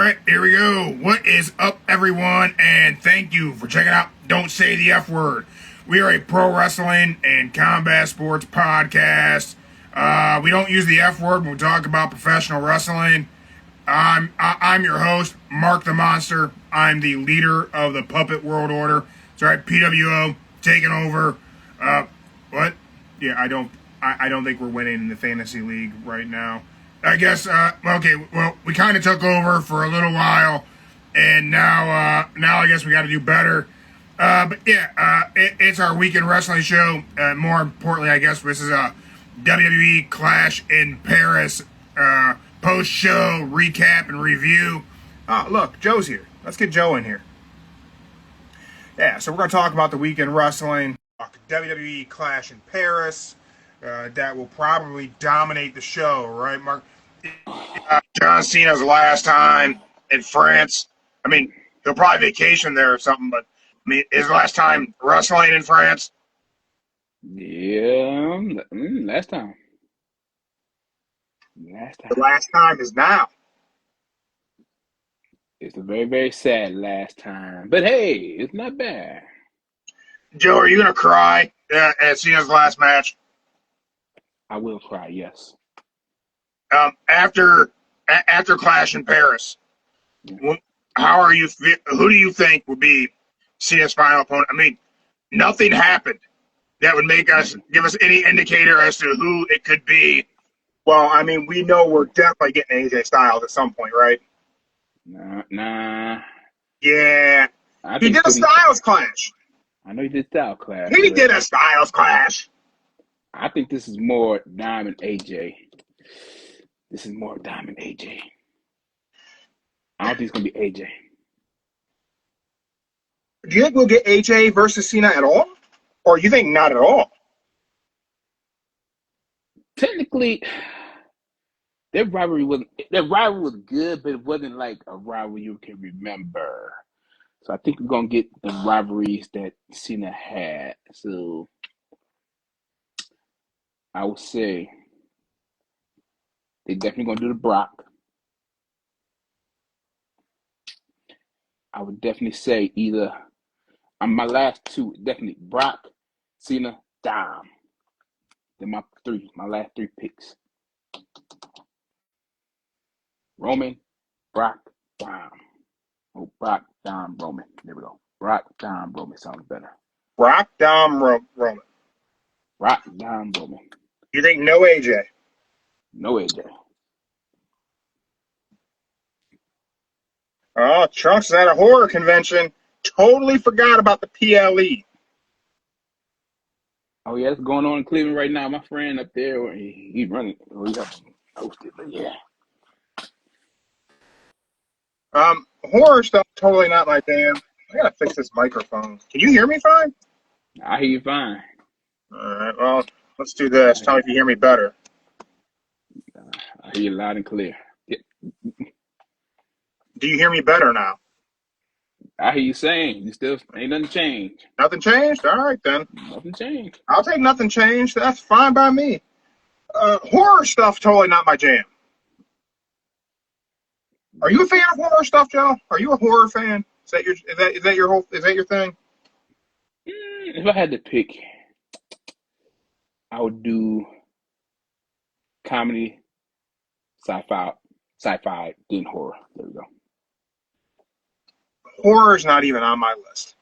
right, here we go. What is up, everyone? And thank you for checking out Don't Say the F Word. We are a pro wrestling and combat sports podcast. We don't use the F word when we talk about professional wrestling. I'm your host, Mark the Monster. I'm the leader of the Puppet World Order. It's all right, PWO taking over. What? Yeah, I don't think we're winning in the fantasy league right now. I guess. Okay. Well, we kind of took over for a little while, and now I guess we got to do better. But yeah, it's our weekend wrestling show. More importantly, I guess this is a WWE Clash in Paris post-show recap and review. Oh, look, Joe's here. Let's get Joe in here. Yeah, so we're going to talk about the weekend wrestling. WWE Clash in Paris. That will probably dominate the show, right, Mark? John Cena's last time in France. I mean, he'll probably vacation there or something, but I mean, his last time wrestling in France. Yeah, last time. The last time is now. It's a very, very sad last time. But hey, it's not bad. Joe, are you going to cry at Cena's last match? I will cry, yes. After Clash in Paris, how are you? Who do you think would be Cena's final opponent? I mean, nothing happened that would make us give us any indicator as to who it could be. Well, I mean, we know we're definitely getting AJ Styles at some point, right? Nah. Yeah, he did a Styles Clash. I know he did Styles Clash. He did a Styles Clash. I think this is more Diamond AJ. This is more Diamond AJ. I don't think it's going to be AJ. Do you think we'll get AJ versus Cena at all? Or you think not at all? Technically, their rivalry was good, but it wasn't like a rivalry you can remember. So I think we're going to get the rivalries that Cena had. So I would say they're definitely going to do the Brock. I would definitely say either my last two, definitely Brock, Cena, Dom. They're my last three picks. Roman, Brock, Dom. Oh, Brock, Dom, Roman. There we go. Brock, Dom, Roman sounds better. Brock, Dom, Roman. Brock, Dom, Roman. You think no AJ? No AJ. Oh, Trunks is at a horror convention. Totally forgot about the PLE. Oh, yeah, it's going on in Cleveland right now. My friend up there, he's running. He's hosted, but yeah. Horror stuff, totally not my jam. I gotta fix this microphone. Can you hear me fine? I hear you fine. All right, well, let's do this. Tell me if you hear me better. I hear you loud and clear. Yeah. Do you hear me better now? I hear you saying you still ain't nothing changed. Nothing changed? All right, then. Nothing changed. I'll take nothing changed. That's fine by me. Horror stuff, totally not my jam. Are you a fan of horror stuff, Joe? Are you a horror fan? Is that your thing? If I had to pick, I would do comedy, sci-fi, then horror. There we go. Horror is not even on my list.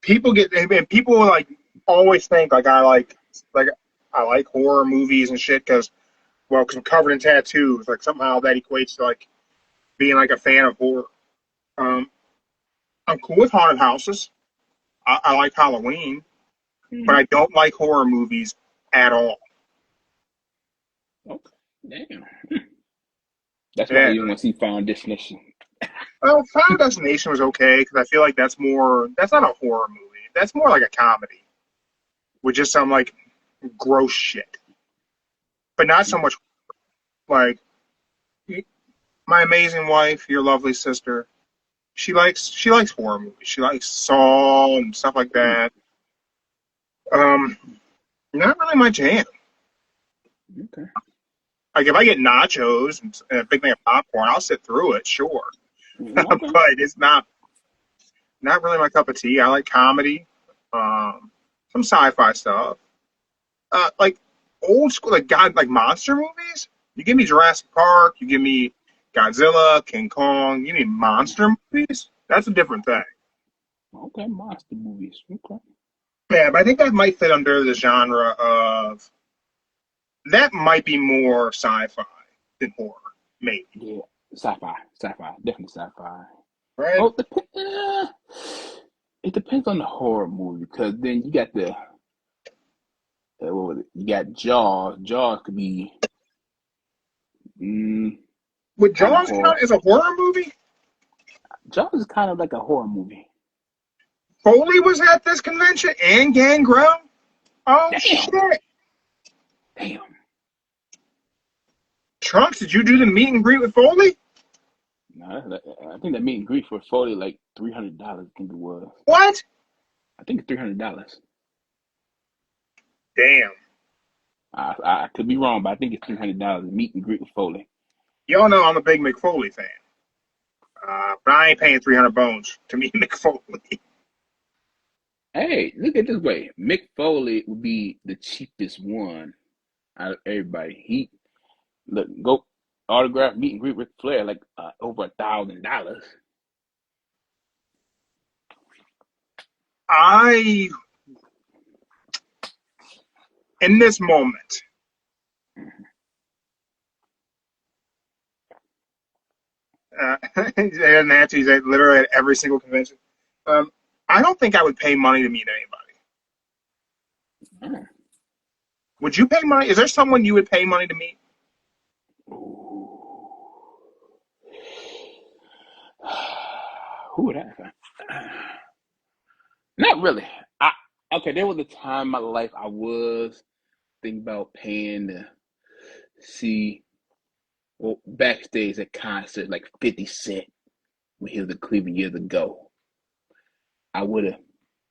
People like always think like I like horror movies and shit because I'm covered in tattoos. Like somehow that equates to like being like a fan of horror. I'm cool with haunted houses. I like Halloween, but I don't like horror movies at all. Okay, damn. That's why you want to see Final Destination. Well, Final Destination was okay because I feel like that's not a horror movie. That's more like a comedy with just some like gross shit, but not so much like My Amazing Wife, Your Lovely Sister. She likes horror movies. She likes Saw and stuff like that. Not really my jam. Okay. Like if I get nachos and a big thing of popcorn, I'll sit through it, sure. Okay. But it's not really my cup of tea. I like comedy, some sci-fi stuff, like old school, like monster movies. You give me Jurassic Park, you give me Godzilla, King Kong, you give me monster movies. That's a different thing. Okay, monster movies. Okay. Yeah, but I think that might fit under the genre of that might be more sci-fi than horror, maybe. Yeah, sci-fi, definitely sci-fi. Right? Oh, it depends on the horror movie because then you got what was it? You got Jaws. Jaws could be mm, Would kind of Jaws horror. count as a horror movie? Jaws is kind of like a horror movie. Foley was at this convention and Gangrel. Oh Damn, shit! damn. Trunks, did you do the meet and greet with Foley? No, I think that meet and greet for Foley like $300. I think it was. What? I think it's $300. Damn. I could be wrong, but I think it's $300 meet and greet with Foley. Y'all know I'm a big McFoley fan. But I ain't paying 300 bones to meet McFoley. Hey, look at it this way. Mick Foley would be the cheapest one out of everybody. He look go autograph meet and greet Ric Flair like over $1,000. In this moment, and Nancy's at literally at every single convention. I don't think I would pay money to meet anybody. Mm. Would you pay money? Is there someone you would pay money to meet? Who would I find? Not really. Okay, there was a time in my life I was thinking about paying to see backstage at concert like 50 Cent when he was in Cleveland years ago. I would have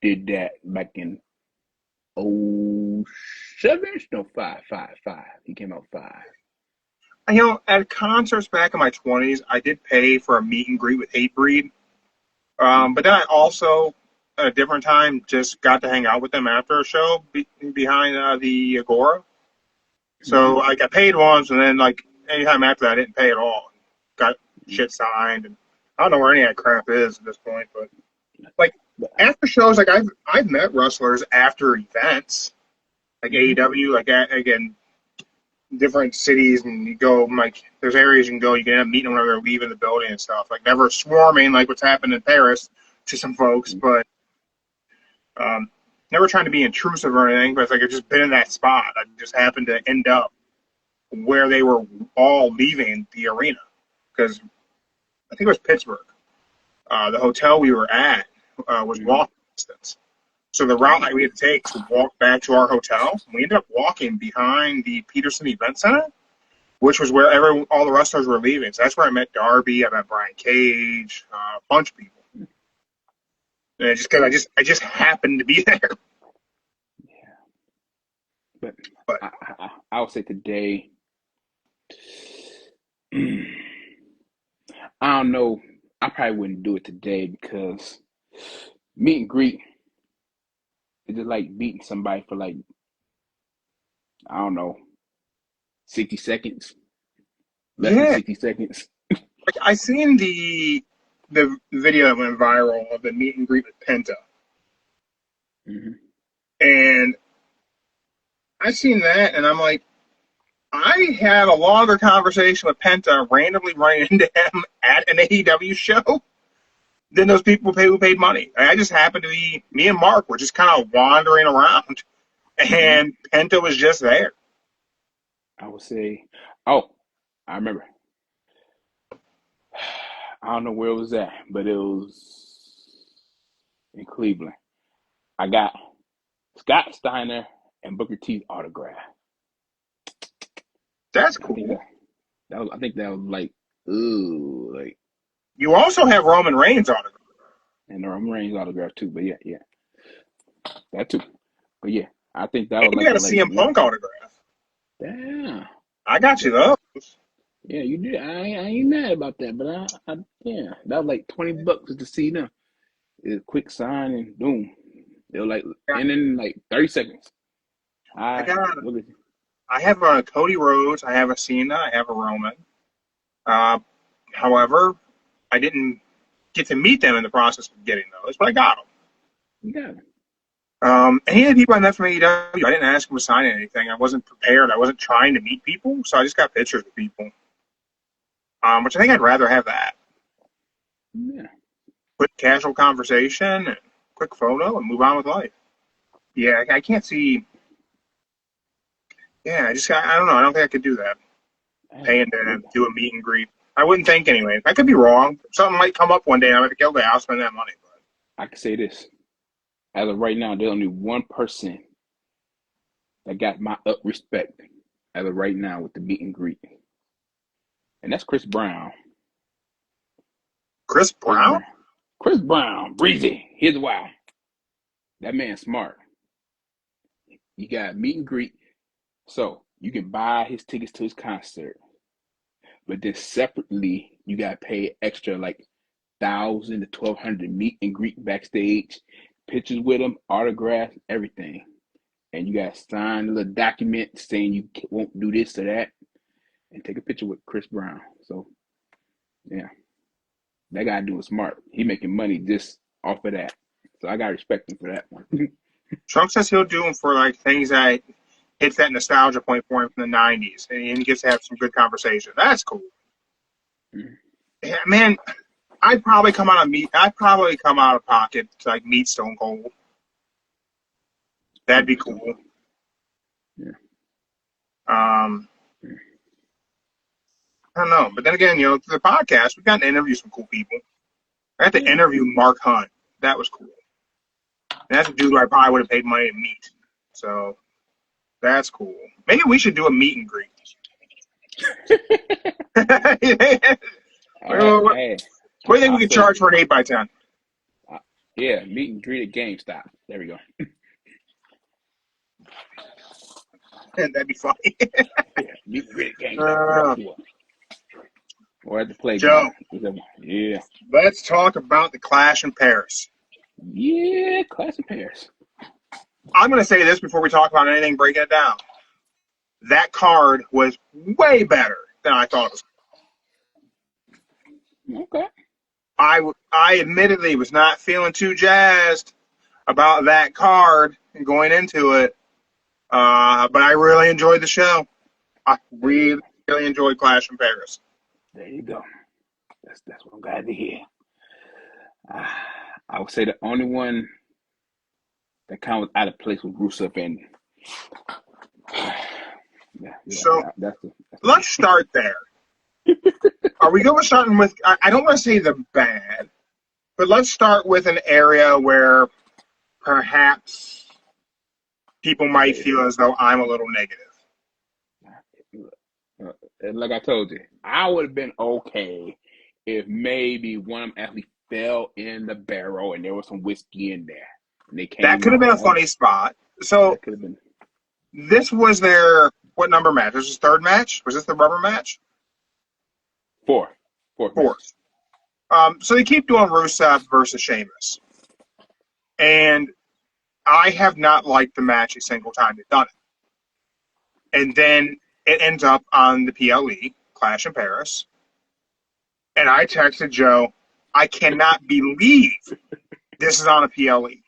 did that back in 07? No, five. He came out 5. At concerts back in my 20s, I did pay for a meet and greet with Hatebreed. But then I also, at a different time, just got to hang out with them after a show behind the Agora. So I got paid once, and then anytime after that, I didn't pay at all. Got shit signed, and I don't know where any of that crap is at this point. But after shows, I've met wrestlers after events, like AEW, again, different cities, and you go there's areas you can go. You can end up meeting them when they're leaving the building and stuff. Never swarming like what's happened in Paris to some folks, but never trying to be intrusive or anything. But it's I've just been in that spot. I just happened to end up where they were all leaving the arena because I think it was Pittsburgh. The hotel we were at was walking distance. So the route that we had to take to walk back to our hotel, we ended up walking behind the Peterson Event Center, which was where all the wrestlers were leaving. So that's where I met Darby, I met Brian Cage, a bunch of people. And just because I just happened to be there. Yeah. But I would say today, I don't know. I probably wouldn't do it today because meet and greet is just like meeting somebody for I don't know, 60 seconds, less than 60 seconds. I seen the video that went viral of the meet and greet with Penta. And I seen that, and I'm like, I had a longer conversation with Penta randomly running into him at an AEW show than those people who paid money. I just happened to be, me and Mark were just kind of wandering around, and Penta was just there. I would say, I remember. I don't know where it was at, but it was in Cleveland. I got Scott Steiner and Booker T's autograph. That's cool. I think that was ooh. You also have Roman Reigns autograph. And the Roman Reigns autograph too, but yeah. That too. But yeah, I think that was you got a CM Punk autograph. Yeah. I got you those. Yeah, you did. I ain't mad about that, but yeah, that was like $20 to see them. It's a quick sign and boom. They were like, and in like 30 seconds. I got. Look at I have a Cody Rhodes. I have a Cena. I have a Roman. Uh, However, I didn't get to meet them in the process of getting those, but I got them. you got it. Any of the people I met from AEW, I didn't ask them to sign anything. I wasn't prepared. I wasn't trying to meet people, so I just got pictures of people. Which I think I'd rather have that. Yeah. Quick casual conversation, and quick photo, and move on with life. Yeah, I can't see. Yeah, I don't know. I don't think I could do that. Paying to do a meet and greet. I wouldn't think anyway. I could be wrong. Something might come up one day and I'm at the Guild Day. I'll spend that money. I can say this. As of right now, there's only one person that got my up respect as of right now with the meet and greet. And that's Chris Brown. Chris Brown? Chris Brown, breezy. Here's why. That man's smart. You got meet and greet. So you can buy his tickets to his concert. But then separately, you got to pay extra like $1,000 to $1,200 meet and greet backstage, pictures with him, autographs, everything. And you got to sign a little document saying you won't do this or that, and take a picture with Chris Brown. So, yeah, that guy doing smart. He making money just off of that. So I got to respect him for that one. Trump says he'll do them for like things that hits that nostalgia point for him from the 90s, and he gets to have some good conversation. That's cool. Mm-hmm. Yeah, man, I'd probably come out of pocket to like meet Stone Cold. That'd be cool. Yeah. I don't know, but then again, through the podcast, we got to interview some cool people. I got to interview Mark Hunt. That was cool. And that's a dude who I probably would have paid money to meet. So that's cool. Maybe we should do a meet and greet. What do you think we could charge for an 8x10? Yeah, meet and greet at GameStop. There we go. That'd be funny. Yeah, meet and greet at GameStop. Or at the Joe, playground. Yeah. Let's talk about the Clash in Paris. Yeah, Clash in Paris. I'm going to say this before we talk about anything, breaking it down. That card was way better than I thought it was. Okay. I admittedly was not feeling too jazzed about that card and going into it, but I really enjoyed the show. I really enjoyed Clash in Paris. There you go. That's what I'm glad to hear. I would say the only one that kind of was out of place was Rusev and. Let's start there. Are we going starting with? I don't want to say the bad, but let's start with an area where perhaps people might feel as though I'm a little negative. Like I told you, I would have been okay if maybe one of them actually fell in the barrel and there was some whiskey in there. And they came that could have been a funny spot. So this was their what number match? This was third match? Was this the rubber match? Fourth. So they keep doing Rusev versus Sheamus. And I have not liked the match a single time they've done it. And then it ends up on the PLE, Clash in Paris. And I texted Joe, I cannot believe this is on a PLE.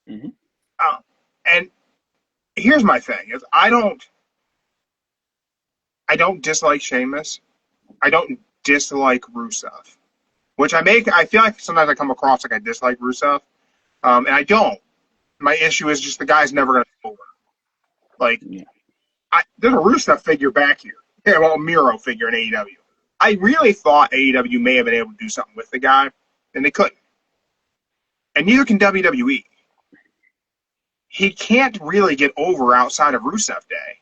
Mm-hmm. And here's my thing: is I don't dislike Sheamus. I don't dislike Rusev, which I feel like sometimes I come across like I dislike Rusev, and I don't. My issue is just the guy's never going to be over. Like, there's a Rusev figure back here. Yeah, well, a Miro figure in AEW. I really thought AEW may have been able to do something with the guy, and they couldn't. And neither can WWE. He can't really get over outside of Rusev Day.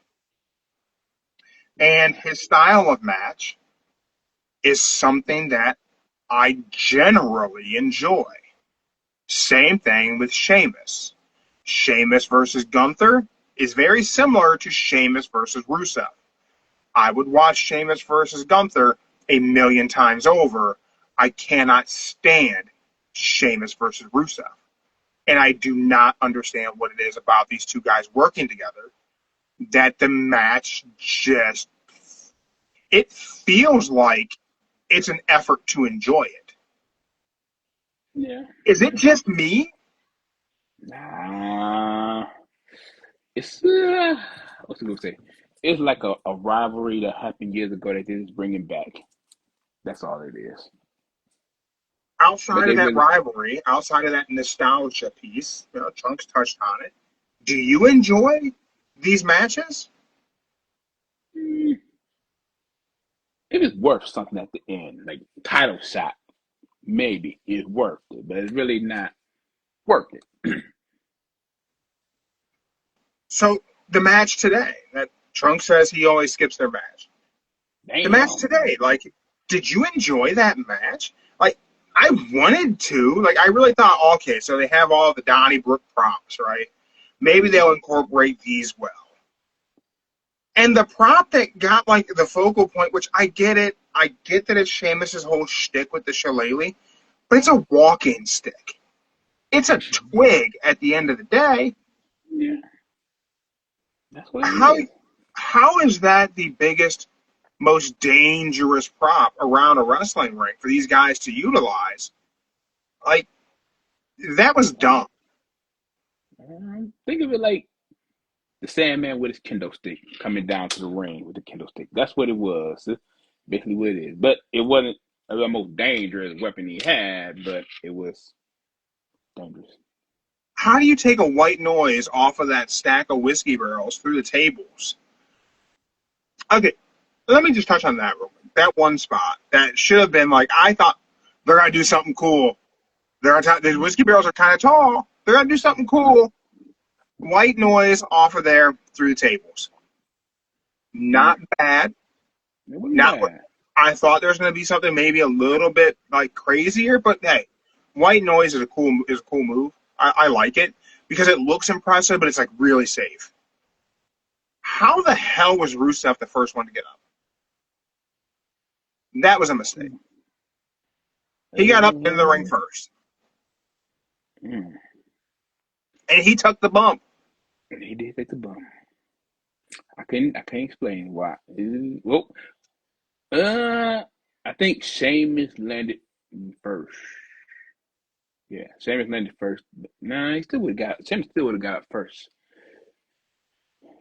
And his style of match is something that I generally enjoy. Same thing with Sheamus. Sheamus versus Gunther, is very similar to Sheamus versus Rusev. I would watch Sheamus versus Gunther a million times over. I cannot stand Sheamus versus Rusev. And I do not understand what it is about these two guys working together that the match just, it feels like it's an effort to enjoy it. Yeah. Is it just me? Nah. It's what's I gonna say? It's like a rivalry that happened years ago that they're just bringing back. That's all it is. But Outside of they that really, rivalry, outside of that nostalgia piece, Trunks touched on it. Do you enjoy these matches? mm, it is worth something at the end, like title shot. Maybe it's worth it, but it's really not worth it. So the match today, that Trunks says he always skips their match. The match Damn. today, like, did you enjoy that match? Like, I wanted to. Like, I really thought, okay, so they have all the Donnybrook props, right? Maybe they'll incorporate these well. And the prop that got, like, the focal point, which I get it. I get that it's Sheamus' whole shtick with the shillelagh, but it's a walking stick. It's a twig at the end of the day. Yeah, that's what it How is. how is that the biggest, most dangerous prop around a wrestling ring for these guys to utilize? Like, that was dumb. Think of it like the Sandman with his kendo stick coming down to the ring with the kendo stick. That's what it was. That's basically what it is. But it wasn't the most dangerous weapon he had, but it was dangerous. How do you take a white noise off of that stack of whiskey barrels through the tables? Okay, let me just touch on that real quick. That one spot that should have been like, I thought they're gonna do something cool. The whiskey barrels are kind of tall. They're gonna do something cool. White noise off of there through the tables. Not bad. It wasn't Not what bad. I thought there was going to be something maybe a little bit like crazier, but hey, white noise is a cool move. I like it because it looks impressive, but it's like really safe. How the hell was Rusev the first one to get up? That was a mistake. He got up in the ring first, Mm. and he took the bump. He did take the bump. I can't explain why. Well, I think Sheamus landed first. Yeah, Sheamus landed first. Nah, he still would have got. Sheamus still would have got up first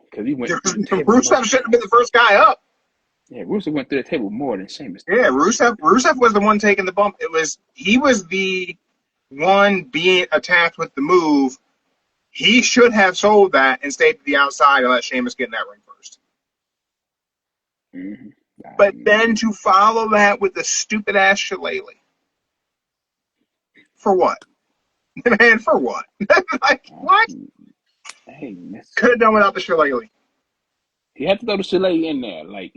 because he went through the table Rusev more. should have been the first guy up. Yeah, Russo went through the table more than Sheamus did. Yeah, Rusev was the one taking the bump. He was the one being attacked with the move. He should have sold that and stayed to the outside and let Sheamus get in that ring first. Mm-hmm. But then to follow that with the stupid ass shillelagh. For what? Man, for what? Like, what? Hey, Could have done without the shillelagh. he had to throw the shillelagh in there, like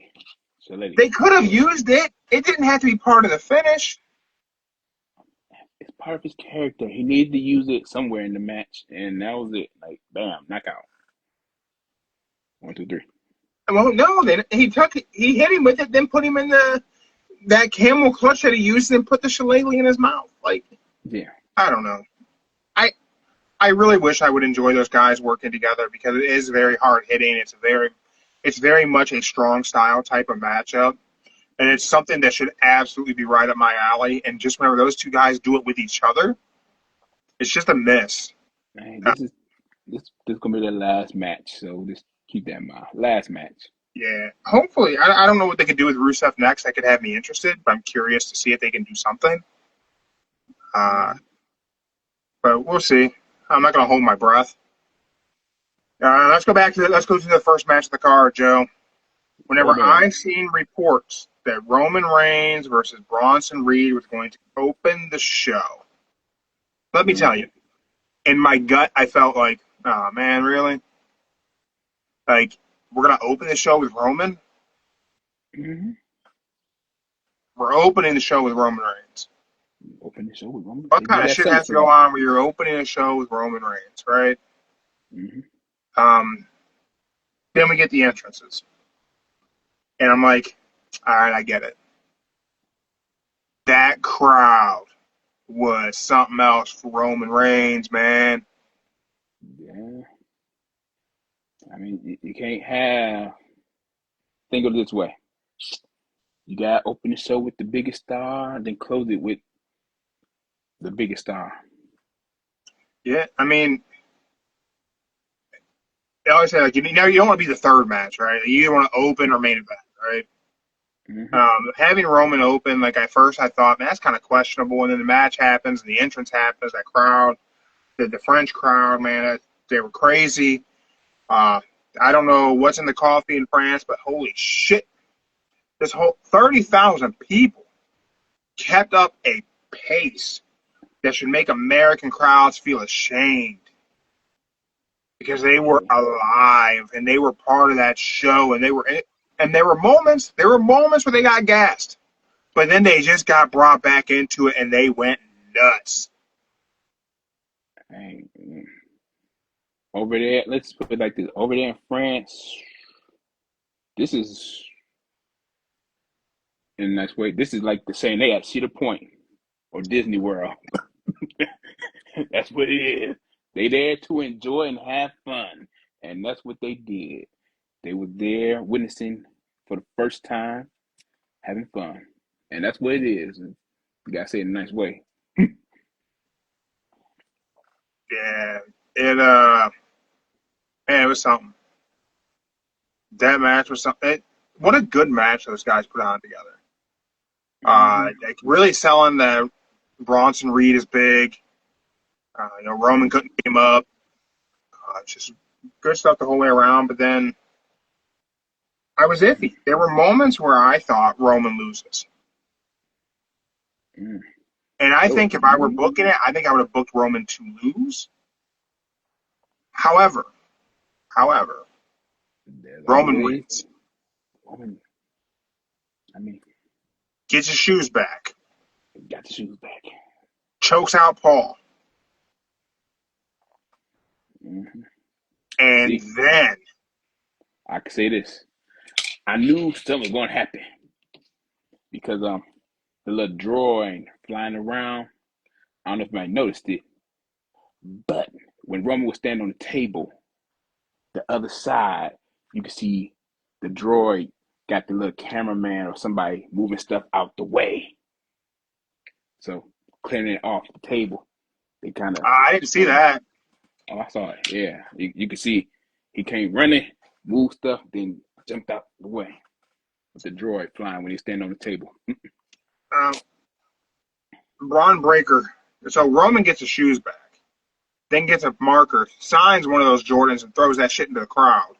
shillelagh. They could have used it. It didn't have to be part of the finish. It's part of his character. He needed to use it somewhere in the match, and that was it. Like, bam, knockout. 1, 2, 3. Well, no, he hit him with it, then put him in that camel clutch that he used, and put the shillelagh in his mouth. Like, Yeah. I don't know. I really wish I would enjoy those guys working together because it is very hard hitting. It's very much a strong style type of matchup, and it's something that should absolutely be right up my alley. And just whenever those two guys do it with each other, it's just a miss. Hey, this gonna be the last match, so just keep that in mind. Last match. Yeah, hopefully. I don't know what they could do with Rusev next. That could have me interested, but I'm curious to see if they can do something. But we'll see. I'm not going to hold my breath. Let's go to the first match of the card, Joe. Whenever I've seen reports that Roman Reigns versus Bronson Reed was going to open the show, let me tell you, in my gut, I felt like, oh man, really? Like, we're going to open the show with Roman? Mm-hmm. We're opening the show with Roman Reigns. Open the show with Roman. What kind of shit has to go on where you're opening a show with Roman Reigns, right? Mm-hmm. Then we get the entrances. And I'm like, all right, I get it. That crowd was something else for Roman Reigns, man. Yeah. I mean, you can't have. Think of it this way: you got to open the show with the biggest star, then close it with the biggest star. Yeah, I mean, they always say, like, you don't want to be the third match, right? You either want to open or main event, right? Having Roman open, like, at first I thought, man, that's kind of questionable. And then the match happens, and the entrance happens, that crowd, the French crowd, man, they were crazy. I don't know what's in the coffee in France, but holy shit. This whole 30,000 people kept up a pace that should make American crowds feel ashamed because they were alive and they were part of that show, and there were moments where they got gassed, but then they just got brought back into it and they went nuts. Hey, over there, let's put it like this: over there in France, this is in a nice way. This is like the saying they at Cedar Point or Disney World. That's what it is. They there to enjoy and have fun, and that's what they did. They were there witnessing for the first time, having fun, and that's what it is. You gotta say it in a nice way. Yeah, man, it was something. That match was something. What a good match those guys put on together. Like really selling that Bronson Reed is big. Roman couldn't beat him up. Just good stuff the whole way around. But then I was iffy. There were moments where I thought Roman loses. Mm. And I think if I were booking it, I think I would have booked Roman to lose. However, Roman wins. I mean, gets his shoes back. got the shoes back. Chokes out Paul. Mm-hmm. And then I can say this. I knew something was going to happen because the little droid flying around, I don't know if you might noticed it, but when Roman was standing on the table, the other side, you could see the droid got the little cameraman or somebody moving stuff out the way. So clearing it off the table. They kind of. I didn't see that. Oh, I saw it. Yeah, you could see he came running, moved stuff, then jumped out the way with the droid flying when he's standing on the table. Braun Breaker. So Roman gets his shoes back, then gets a marker, signs one of those Jordans, and throws that shit into the crowd.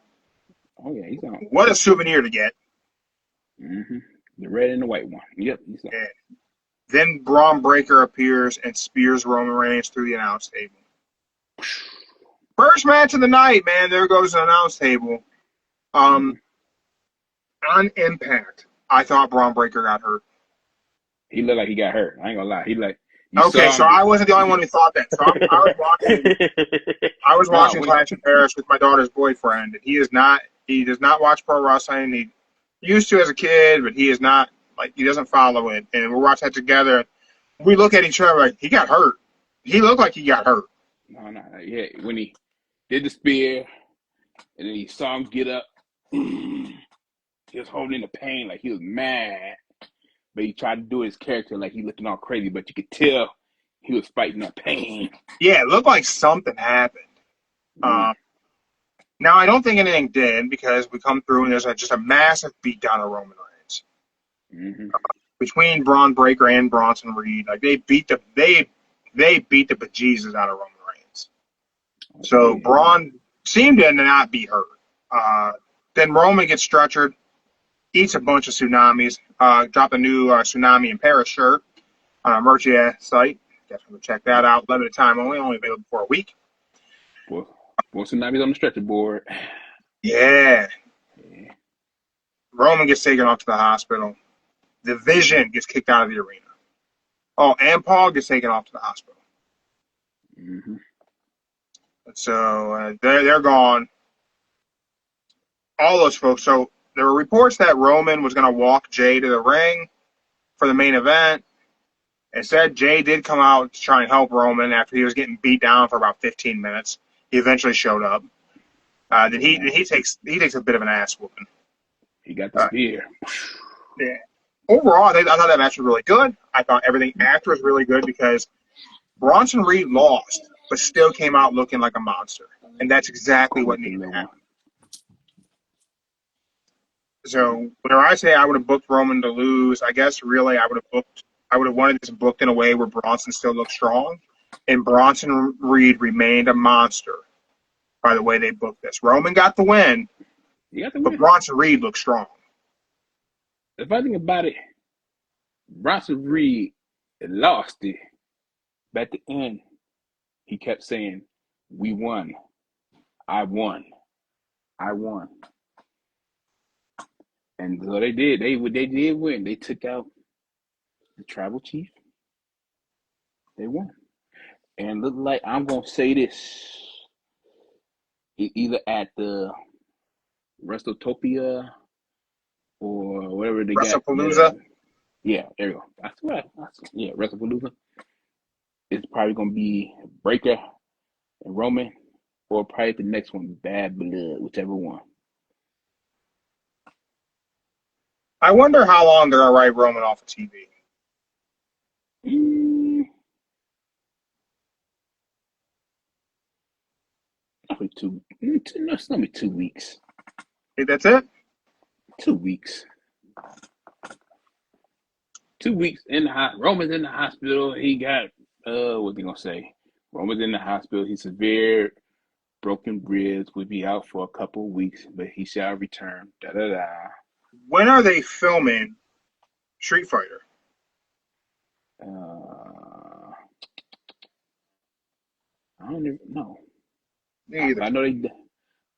Oh yeah, he's on. What a souvenir to get. Mm-hmm. The red and the white one. Yep, he's on. Yeah. Then Braun Breaker appears and spears Roman Reigns through the announce table. First match of the night, man. There goes the announce table. On impact, I thought Braun Breaker got hurt. He looked like he got hurt. I ain't gonna lie. He like. Okay, so I wasn't the only one who thought that. So I was watching Clash in Paris with my daughter's boyfriend, and he does not watch pro wrestling. He used to as a kid, but he is not, like, he doesn't follow it. And we're watching that together. We look at each other like, he got hurt. He looked like he got hurt. No. Yeah, when he did the spear, and then he saw him get up, he was holding the pain like he was mad. But he tried to do his character like he looking all crazy, but you could tell he was fighting that pain. Yeah, it looked like something happened. Now, I don't think anything did because we come through and there's just a massive beatdown of Roman Reigns. Mm-hmm. Between Braun Breaker and Bronson Reed. Like, they beat the bejesus out of Roman Reigns. So Braun seemed to not be hurt. Then Roman gets stretchered, eats a bunch of tsunamis, dropped a new Tsunami in Paris shirt on our merch site. Definitely check that out. Limited time only available for a week. Well, tsunamis on the stretcher board. Yeah. Roman gets taken off to the hospital. The Vision gets kicked out of the arena. Oh, and Paul gets taken off to the hospital. Mm-hmm. So they're gone. all those folks. So there were reports that Roman was going to walk Jay to the ring for the main event. Instead, Jay did come out to try and help Roman after he was getting beat down for about 15 minutes. He eventually showed up. Then he takes a bit of an ass whooping. He got the spear. Yeah. Overall, I thought that match was really good. I thought everything after was really good because Bronson Reed lost, but still came out looking like a monster, and that's exactly what needed to happen. So whenever I say I would have booked Roman to lose, I guess really I would have wanted this booked in a way where Bronson still looked strong, and Bronson Reed remained a monster. By the way they booked this, Roman got the win, but Bronson Reed looked strong. If I think about it, Bronson Reed lost it, but at the end, he kept saying, "We won. I won. I won." And so they did. They did win. They took out the tribal chief. They won. And look like I'm gonna say this. Either at the WrestleTopia or whatever they WrestlePalooza? got. Yeah, there you go. That's what yeah, WrestlePalooza. It's probably gonna be Breaker and Roman, or probably the next one, Bad Blood, whichever one. I wonder how long they're gonna write Roman off of TV. Probably no, it's gonna be 2 weeks. Hey, that's it? 2 weeks. 2 weeks in the Roman's in the hospital. He got what's he gonna say? Roman's in the hospital. He's severe broken ribs. Will be out for a couple of weeks, but he shall return. Da da da. When are they filming Street Fighter? I don't even know. Neither. I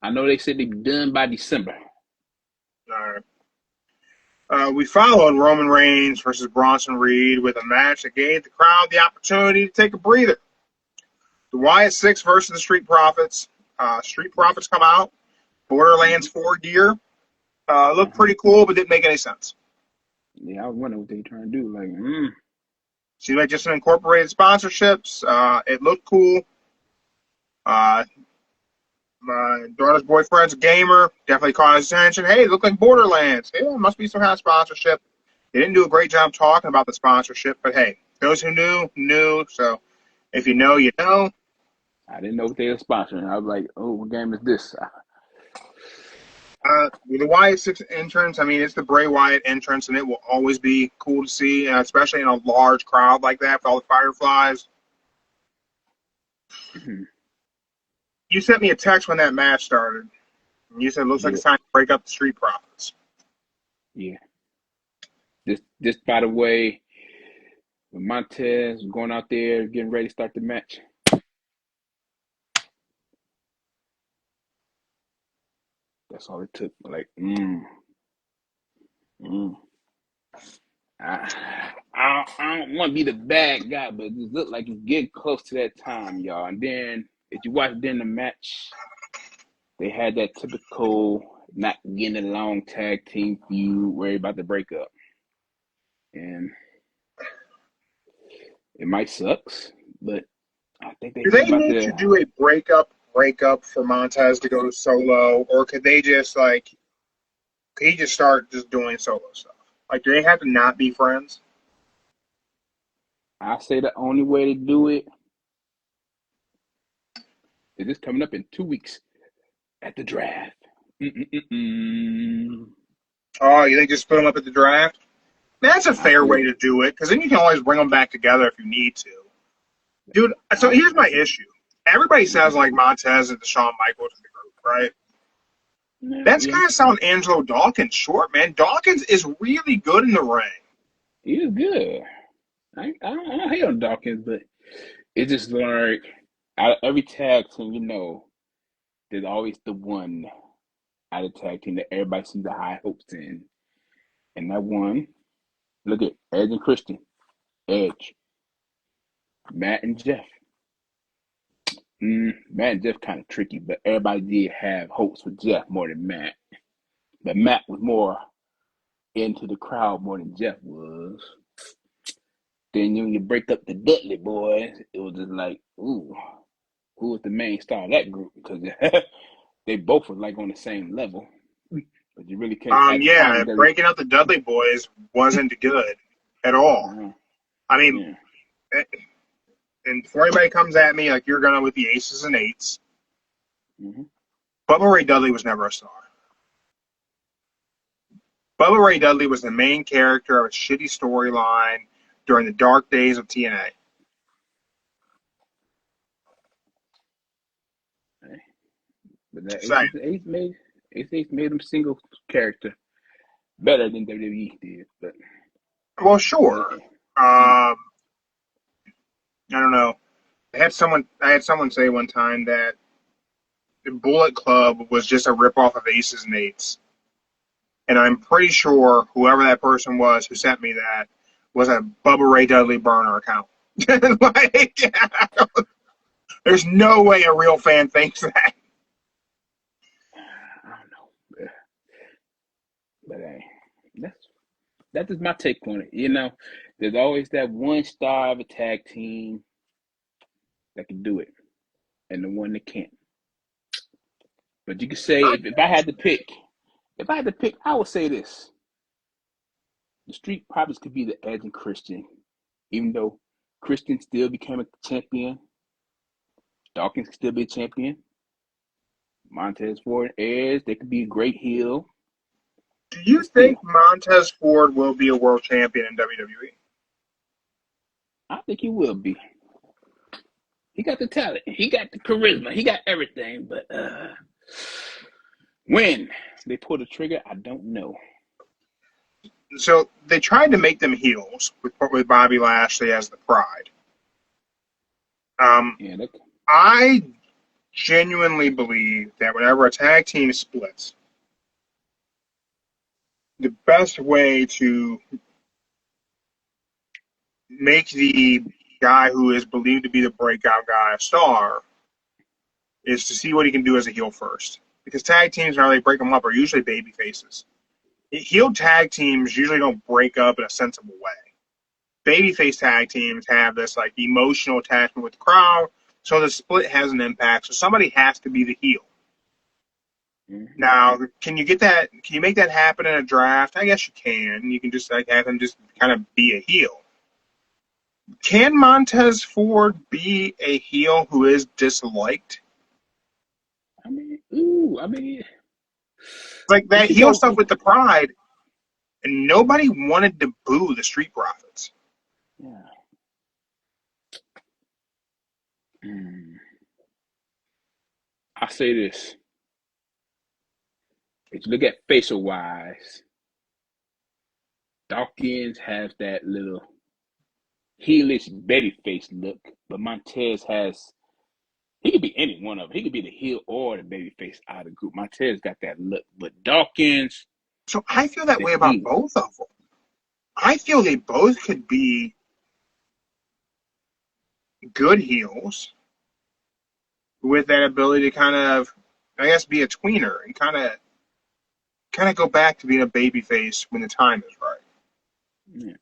know they said they'd be done by December. All right. We followed Roman Reigns versus Bronson Reed with a match that gave the crowd the opportunity to take a breather. The Wyatt Six versus the Street Profits. Street Profits come out. Borderlands 4 gear. Looked pretty cool, but didn't make any sense. Yeah, I was wondering what they trying to do. Like, Seems like just some incorporated sponsorships. It looked cool. My daughter's boyfriend's a gamer. Definitely caught his attention. Hey, it looked like Borderlands. Yeah, it must be some kind of sponsorship. They didn't do a great job talking about the sponsorship, but hey, those who knew. So if you know, you know. I didn't know what they were sponsoring. I was like, oh, what game is this? With the Wyatt Six entrance, I mean, it's the Bray Wyatt entrance, and it will always be cool to see, especially in a large crowd like that with all the fireflies. Mm-hmm. You sent me a text when that match started. And you said it looks like it's time to break up the Street Profits. Yeah. Just by the way, when Montez was going out there getting ready to start the match, that's all it took. Like, I don't want to be the bad guy, but it just looked like it's getting close to that time, y'all. And then if you watch during the match, they had that typical not getting along tag team feud where about to break up. And it might sucks, but I think Do they need to do a breakup for Montez to go solo, or could he just start just doing solo stuff? Like, do they have to not be friends? I say the only way to do it is this coming up in 2 weeks at the draft. Oh, you think just put them up at the draft? That's a fair way to do it, because then you can always bring them back together if you need to. Dude, so here's my issue. Everybody says, like, Montez and Shawn Michaels in the group, right? That's kind of sound Angelo Dawkins short, man. Dawkins is really good in the ring. He is good. I don't hate on Dawkins, but it's just like out of every tag team, there's always the one out of tag team that everybody sees the high hopes in. And that one, look at Edge and Christian. Edge. Matt and Jeff. Matt and Jeff kind of tricky, but everybody did have hopes for Jeff more than Matt. But Matt was more into the crowd more than Jeff was. Then when you break up the Dudley boys, it was just like, ooh, who was the main star of that group? Because they both were like on the same level. But you really can't at the Yeah, time. breaking up the Dudley boys wasn't good at all. I mean, Yeah. and before anybody comes at me like you're gonna with the aces and eights, Mm-hmm. Bubba Ray Dudley was never a star. Bubba Ray Dudley was the main character of a shitty storyline during the dark days of TNA. But that Same. Ace made him single character better than WWE did. But Well, sure. I don't know. I had someone say one time that the Bullet Club was just a ripoff of Aces and Eights. And I'm pretty sure whoever that person was who sent me that was a Bubba Ray Dudley burner account. Like, there's no way a real fan thinks that. I don't know. But hey, that's just my take on it. You know, there's always that one star of a tag team that can do it, and the one that can't. But you could say if I had to pick, I would say this: the Street Profits could be the Edge and Christian, even though Christian still became a champion. Dawkins could still be a champion. Montez Ford, Edge, they could be a great heel. Do you think Montez Ford will be a world champion in WWE? I think he will be. He got the talent. He got the charisma. He got everything. But when they pull the trigger, I don't know. So they tried to make them heels with Bobby Lashley as the Pride. I genuinely believe that whenever a tag team splits, the best way to make the guy who is believed to be the breakout guy a star is to see what he can do as a heel first. Because tag teams, when they break them up, are usually baby faces. Heel tag teams usually don't break up in a sensible way. Babyface tag teams have this like emotional attachment with the crowd, so the split has an impact. So somebody has to be the heel. Mm-hmm. Now, can you get that? Can you make that happen in a draft? I guess you can. You can just like have him just kind of be a heel. Can Montez Ford be a heel who is disliked? Like that heel stuff with the Pride, and nobody wanted to boo the Street Profits. Yeah. I'll say this. If you look at facial wise, Dawkins has that little heelish baby face look, but Montez he could be any one of them. He could be the heel or the baby face out of the group. Montez got that look, but Dawkins. So I feel that way about both of them. I feel they both could be good heels with that ability to kind of, I guess, be a tweener and kind of go back to being a baby face when the time is right. Yeah.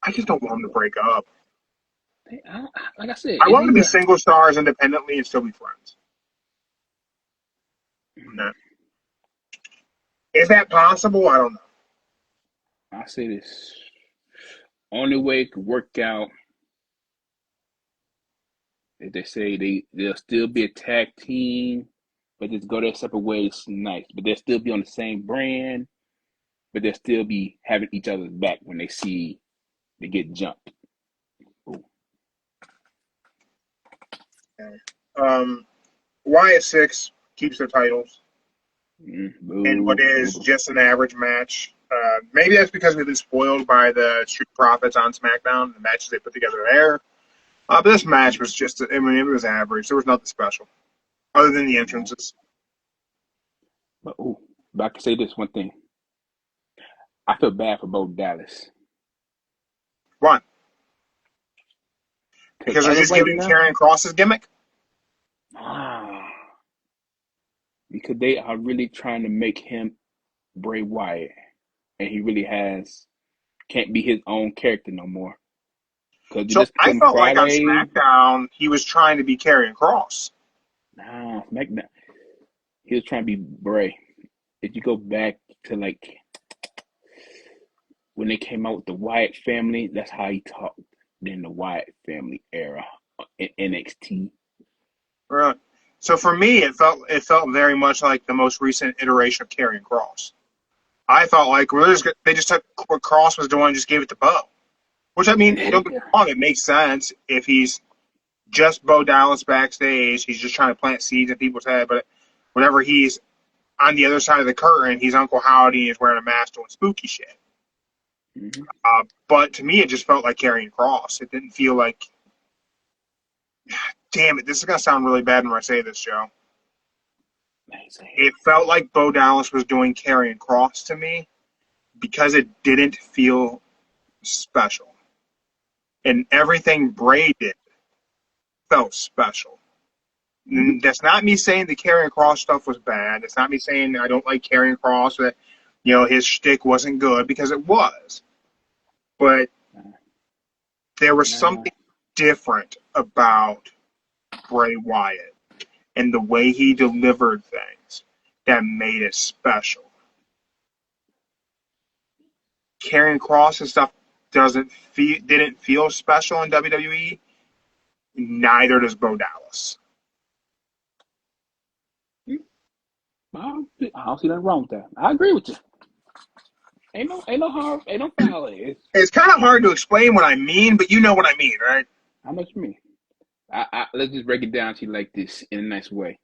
I just don't want them to break up. Like I said, I want them to be single stars independently and still be friends. No. Is that possible? I don't know. I'll say this. Only way it could work out is they say they'll still be a tag team, but just go their separate ways. Nice. But they'll still be on the same brand, but they'll still be having each other's back when they see they get jumped. Wyatt Six keeps their titles in what is just an average match. Maybe that's because we've been spoiled by the Street Profits on SmackDown, the matches they put together there. But this match was just, it was average. There was nothing special other than the entrances. But I can say this one thing. I feel bad for Bo Dallas. Why? Because they're just giving Karrion Kross's gimmick? because they are really trying to make him Bray Wyatt, and he really can't be his own character no more. Because So this I come felt like on Friday, SmackDown he was trying to be Karrion Kross. nah, SmackDown, he was trying to be Bray. If you go back to like when they came out with the Wyatt family, that's how he talked in the Wyatt family era in NXT. Right. So for me, it felt very much like the most recent iteration of Karrion Kross. I felt like they just took what Kross was doing and just gave it to Bo. Which, I mean, don't get me wrong, it makes sense if he's just Bo Dallas backstage. He's just trying to plant seeds in people's head. But whenever he's on the other side of the curtain, he's Uncle Howdy and he's wearing a mask doing spooky shit. Mm-hmm. But to me, it just felt like Karrion Kross. It didn't feel like. Damn it, this is going to sound really bad when I say this, Joe. It felt like Bo Dallas was doing Karrion Kross to me because it didn't feel special. And everything Bray did felt special. And that's not me saying the Karrion Kross stuff was bad. It's not me saying I don't like Karrion Kross, that his shtick wasn't good, because it was. But there was something different about Bray Wyatt and the way he delivered things that made it special. Karrion Kross and stuff didn't feel special in WWE. Neither does Bo Dallas. I don't see nothing wrong with that. I agree with you. Ain't no foul. It's kind of hard to explain what I mean, but you know what I mean, right? How much you mean? Let's just break it down to you like this in a nice way.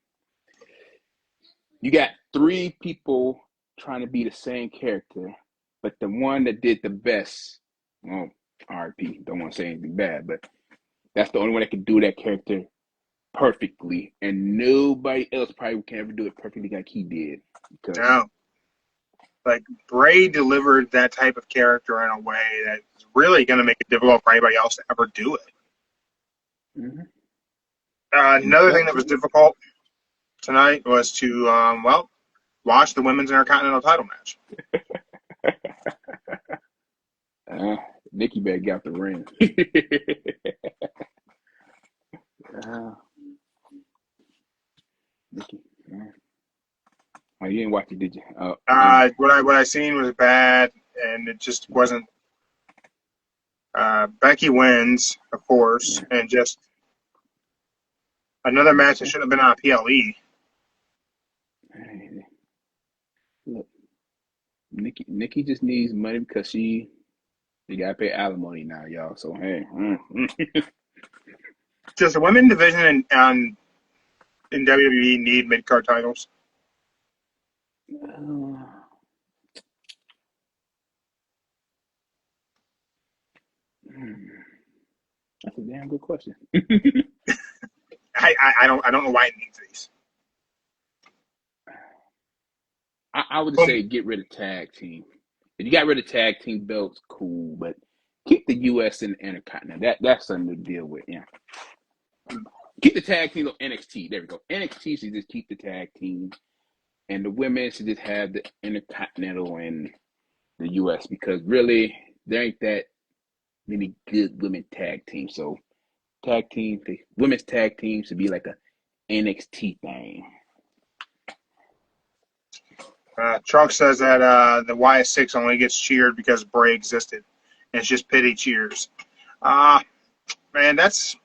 You got three people trying to be the same character, but the one that did the best, well, RP, don't want to say anything bad, but that's the only one that can do that character perfectly, and nobody else probably can ever do it perfectly like he did. No. Like, Bray delivered that type of character in a way that's really going to make it difficult for anybody else to ever do it. Mm-hmm. Another thing that was difficult tonight was to, watch the women's Intercontinental title match. Nikki Bella got the ring. Nikki. Oh, you didn't watch it, did you? What I seen was bad, and it just wasn't. Becky wins, of course, and just another match that should have been on PLE. Look, Nikki just needs money because she gotta pay alimony now, y'all. So hey, Does the women division in WWE need mid-card titles? That's a damn good question. I don't know why it needs these. I would say get rid of tag team. If you got rid of tag team belts, cool, but keep the US and Intercontinental. That's something to deal with. Yeah. Keep the tag team on NXT. There we go. NXT should just keep the tag team, and the women should just have the Intercontinental and the US, because really there ain't that many good women tag teams. So the women's tag team should be like a NXT thing. Trunk says that the YS6 only gets cheered because Bray existed, and it's just pity cheers. Man, that's.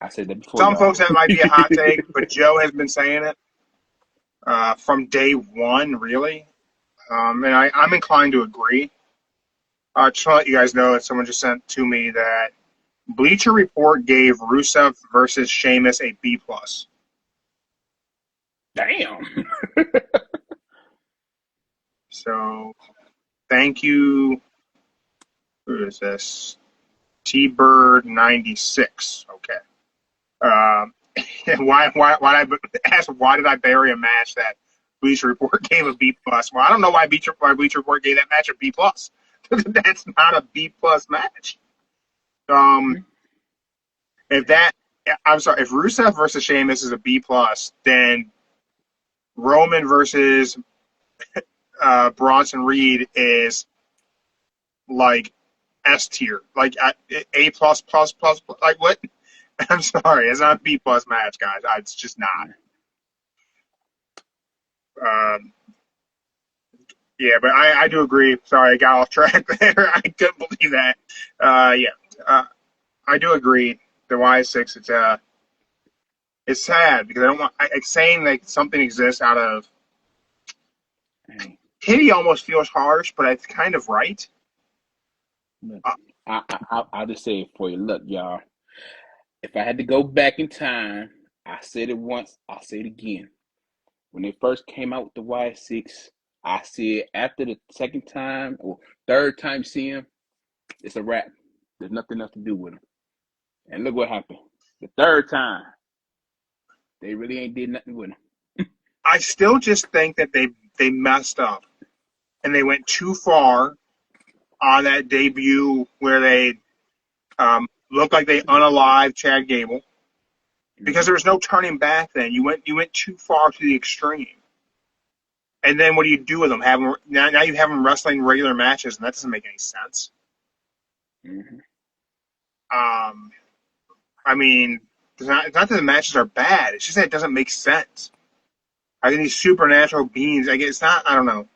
I said that before. Some folks, that might be a hot take, but Joe has been saying it from day one, really. And I'm inclined to agree. Just want to let you guys know that someone just sent to me that Bleacher Report gave Rusev versus Sheamus a B+. Damn. So, thank you. Who is this? T-Bird 96. Okay. Why did I bury a match that Bleacher Report gave a B+? Well, I don't know why Bleacher Report gave that match a B+. That's not a B+ match. If Rusev versus Sheamus is a B+, then Roman versus Bronson Reed is like S tier, like A plus plus plus. Like what? I'm sorry, it's not a B plus match, guys. It's just not. Yeah, but I do agree. Sorry, I got off track there. I couldn't believe that. I do agree. The Y6, it's sad because I don't want. It's saying like something exists out of. Kitty almost feels harsh, but it's kind of right. I'll just say it for you. Look, y'all. If I had to go back in time, I said it once. I'll say it again. When they first came out with the Y6, I said after the second time or third time seeing him, it's a wrap. There's nothing else to do with him. And look what happened. The third time, they really ain't did nothing with him. I still just think that they messed up and they went too far on that debut where they looked like they unalived Chad Gable because there was no turning back. Then you went too far to the extreme. And then what do you do with them? Now you have them wrestling regular matches, and that doesn't make any sense. Mm-hmm. I mean, it's not that the matches are bad. It's just that it doesn't make sense. I think these supernatural beings, it's not, I don't know.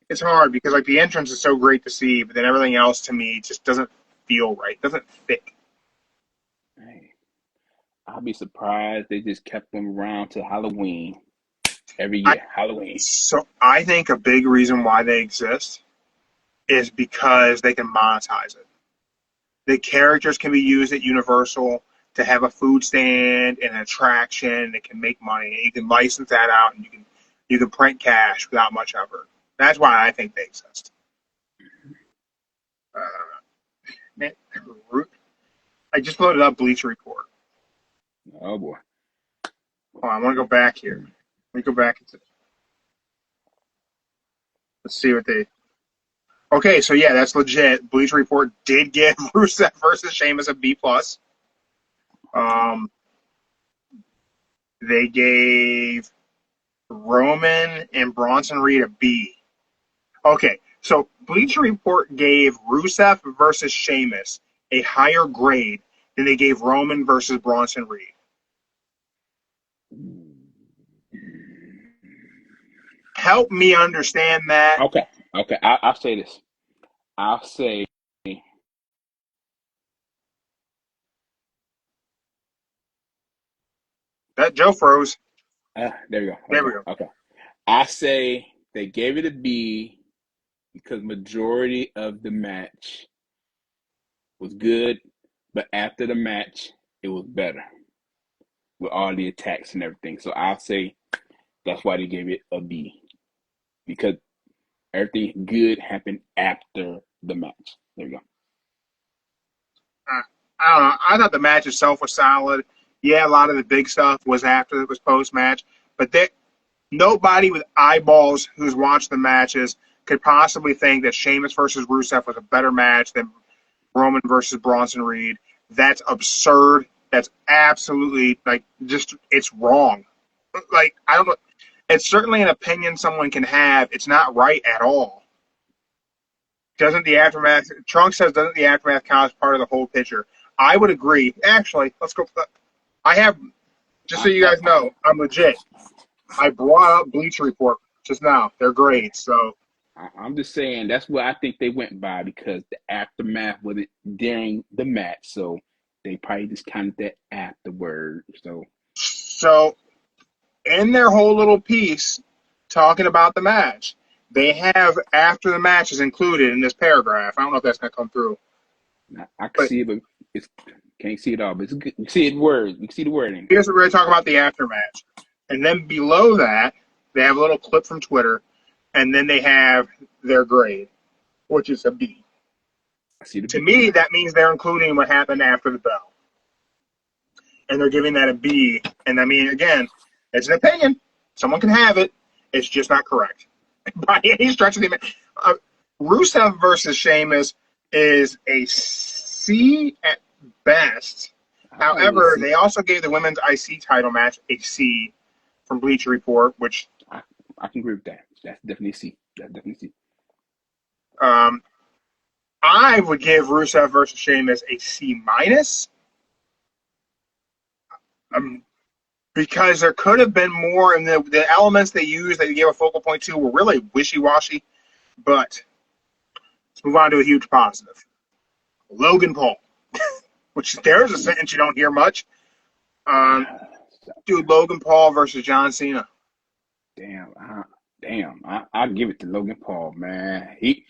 It's hard because, like, the entrance is so great to see, but then everything else to me just doesn't feel right. It doesn't fit. Hey, I'll be surprised they just kept them around till Halloween. Every year, Halloween. So I think a big reason why they exist is because they can monetize it. The characters can be used at Universal to have a food stand and an attraction that can make money. You can license that out, and you can print cash without much effort. That's why I think they exist. I just loaded up Bleacher Report. Oh boy! I want to go back here. Let me go back into. Let's see what they. Okay, so yeah, that's legit. Bleacher Report did give Rusev versus Sheamus a B plus. They gave Roman and Bronson Reed a B. Okay, so Bleacher Report gave Rusev versus Sheamus a higher grade than they gave Roman versus Bronson Reed. Help me understand that. Okay. I'll say this. I'll say. That Joe froze. There we go. Okay. There we go. Okay. I say they gave it a B because majority of the match was good, but after the match, it was better with all the attacks and everything. So I'll say that's why they gave it a B because everything good happened after the match. There we go. I don't know. I thought the match itself was solid. Yeah, a lot of the big stuff was after it was post-match, but nobody with eyeballs who's watched the matches could possibly think that Sheamus versus Rusev was a better match than Roman versus Bronson Reed. That's absurd. That's absolutely, it's wrong. I don't know. It's certainly an opinion someone can have. It's not right at all. Doesn't the aftermath, Trunks says, doesn't the aftermath count as part of the whole picture? I would agree. Actually, let's go. I have, just so you guys know, I'm legit. I brought up Bleacher Report just now. They're great. So I'm just saying that's what I think they went by because the aftermath was it during the match. So they probably just counted that afterward. So in their whole little piece talking about the match, they have after the match is included in this paragraph. I don't know if that's going to come through. I can see it, but can't see it all. But it's good. You see it words. You see the wording. Here's what we're going to talk about the aftermatch. And then below that, they have a little clip from Twitter, and then they have their grade, which is a B. To me, that means they're including what happened after the bell. And they're giving that a B. And I mean, again, it's an opinion. Someone can have it. It's just not correct. By any stretch of the imagination. Rusev versus Sheamus is a C at best. However, they also gave the women's IC title match a C from Bleacher Report, which I can agree with that. That's definitely C. That's definitely C. I would give Rusev versus Sheamus a C minus. Because there could have been more, and the elements they used that you gave a focal point to were really wishy-washy. But let's move on to a huge positive. Logan Paul, which there's a sentence you don't hear much. Dude, Logan Paul versus John Cena. I'll give it to Logan Paul, man. He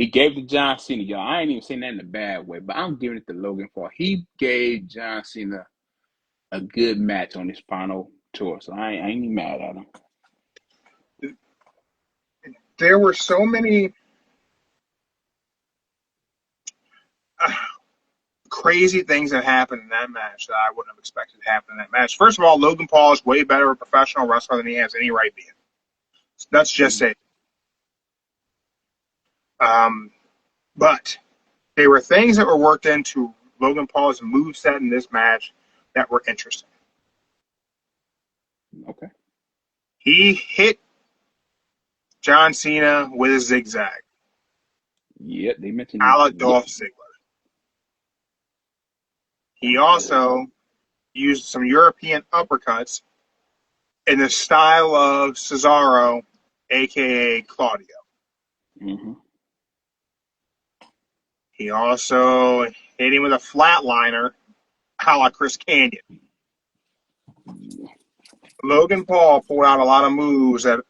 gave to John Cena, y'all. I ain't even saying that in a bad way, but I'm giving it to Logan Paul. He gave John Cena a good match on his final tour, so I ain't even mad at him. There were so many crazy things that happened in that match that I wouldn't have expected to happen in that match. First of all, Logan Paul is way better a professional wrestler than he has any right being. That's just it. But there were things that were worked into Logan Paul's moveset in this match that were interesting. Okay. He hit John Cena with a zigzag. Yep, they mentioned a la Dolph Ziggler. He also used some European uppercuts in the style of Cesaro, a.k.a. Claudio. Mm-hmm. He also hit him with a flatliner, a la Chris Canyon. Logan Paul pulled out a lot of moves that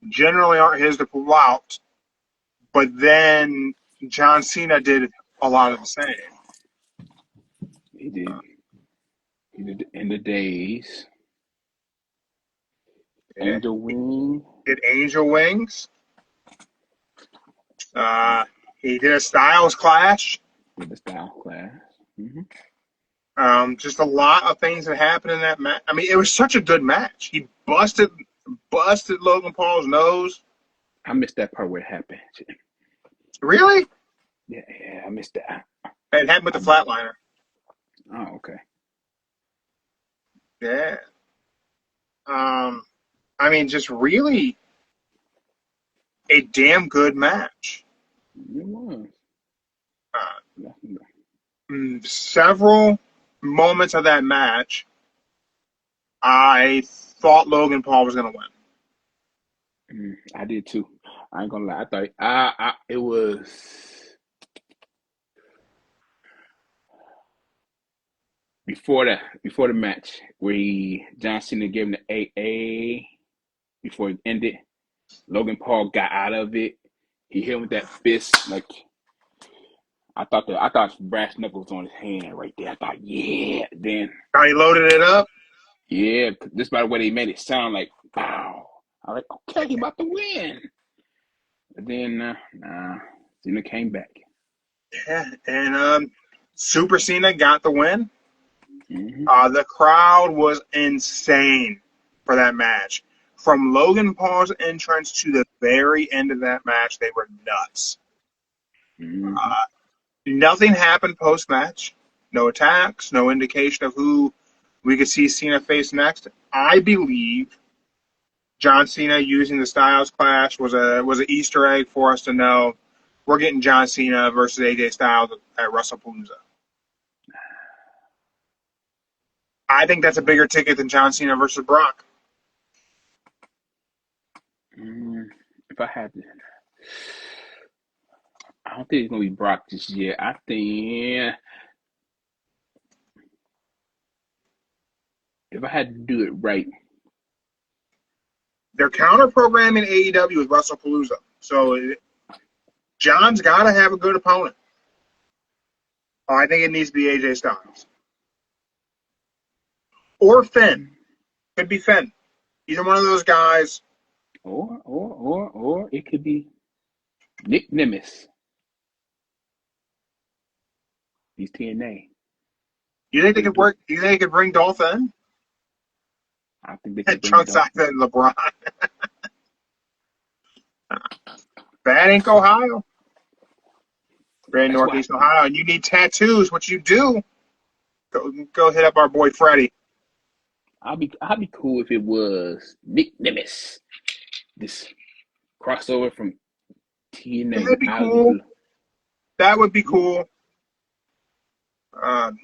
generally aren't his to pull out, but then John Cena did a lot of the same. He did. He did in the days. Yeah. Angel Wing. Did Angel Wings. He did a Styles Clash. With the Styles Clash. Mm-hmm. Just a lot of things that happened in that match. I mean, it was such a good match. He busted Logan Paul's nose. I missed that part where it happened. Really? Yeah, I missed that. It happened with the flatliner. Oh, okay. Yeah. I mean, just really a damn good match. It was. Several moments of that match, I thought Logan Paul was going to win. I did too. I ain't gonna lie. I thought it was before the match where John Cena gave him the AA before it ended. Logan Paul got out of it. He hit him with that fist. Like I thought brass knuckles on his hand right there. I thought, yeah. Then How he loaded it up? Yeah, just by the way they made it sound like, wow. I was like, okay, he about to win. But then, Cena came back. Yeah, and Super Cena got the win. Mm-hmm. The crowd was insane for that match. From Logan Paul's entrance to the very end of that match, they were nuts. Mm-hmm. Nothing happened post-match. No attacks, no indication of who we could see Cena face next. I believe John Cena using the Styles Clash was an Easter egg for us to know we're getting John Cena versus AJ Styles at WrestlePalooza. I think that's a bigger ticket than John Cena versus Brock. If I had to, I don't think it's gonna be Brock this year. I think if I had to do it right, they're counter-programming AEW with WrestlePalooza, so John's got to have a good opponent. I think it needs to be AJ Styles or Finn. Could be Finn. Either one of those guys. Or it could be Nick Nimitz. He's TNA. You think they could work? You think they could bring Dolph in? I think they could bring Chunk Dolph size and LeBron. Bad Ink, Ohio. Grand Northeast Ohio. And you need tattoos. What you do, go hit up our boy Freddie. I'll be cool if it was Nick Nemes. This crossover from TNA That'd be out of the cool. blue. That would be cool. That'd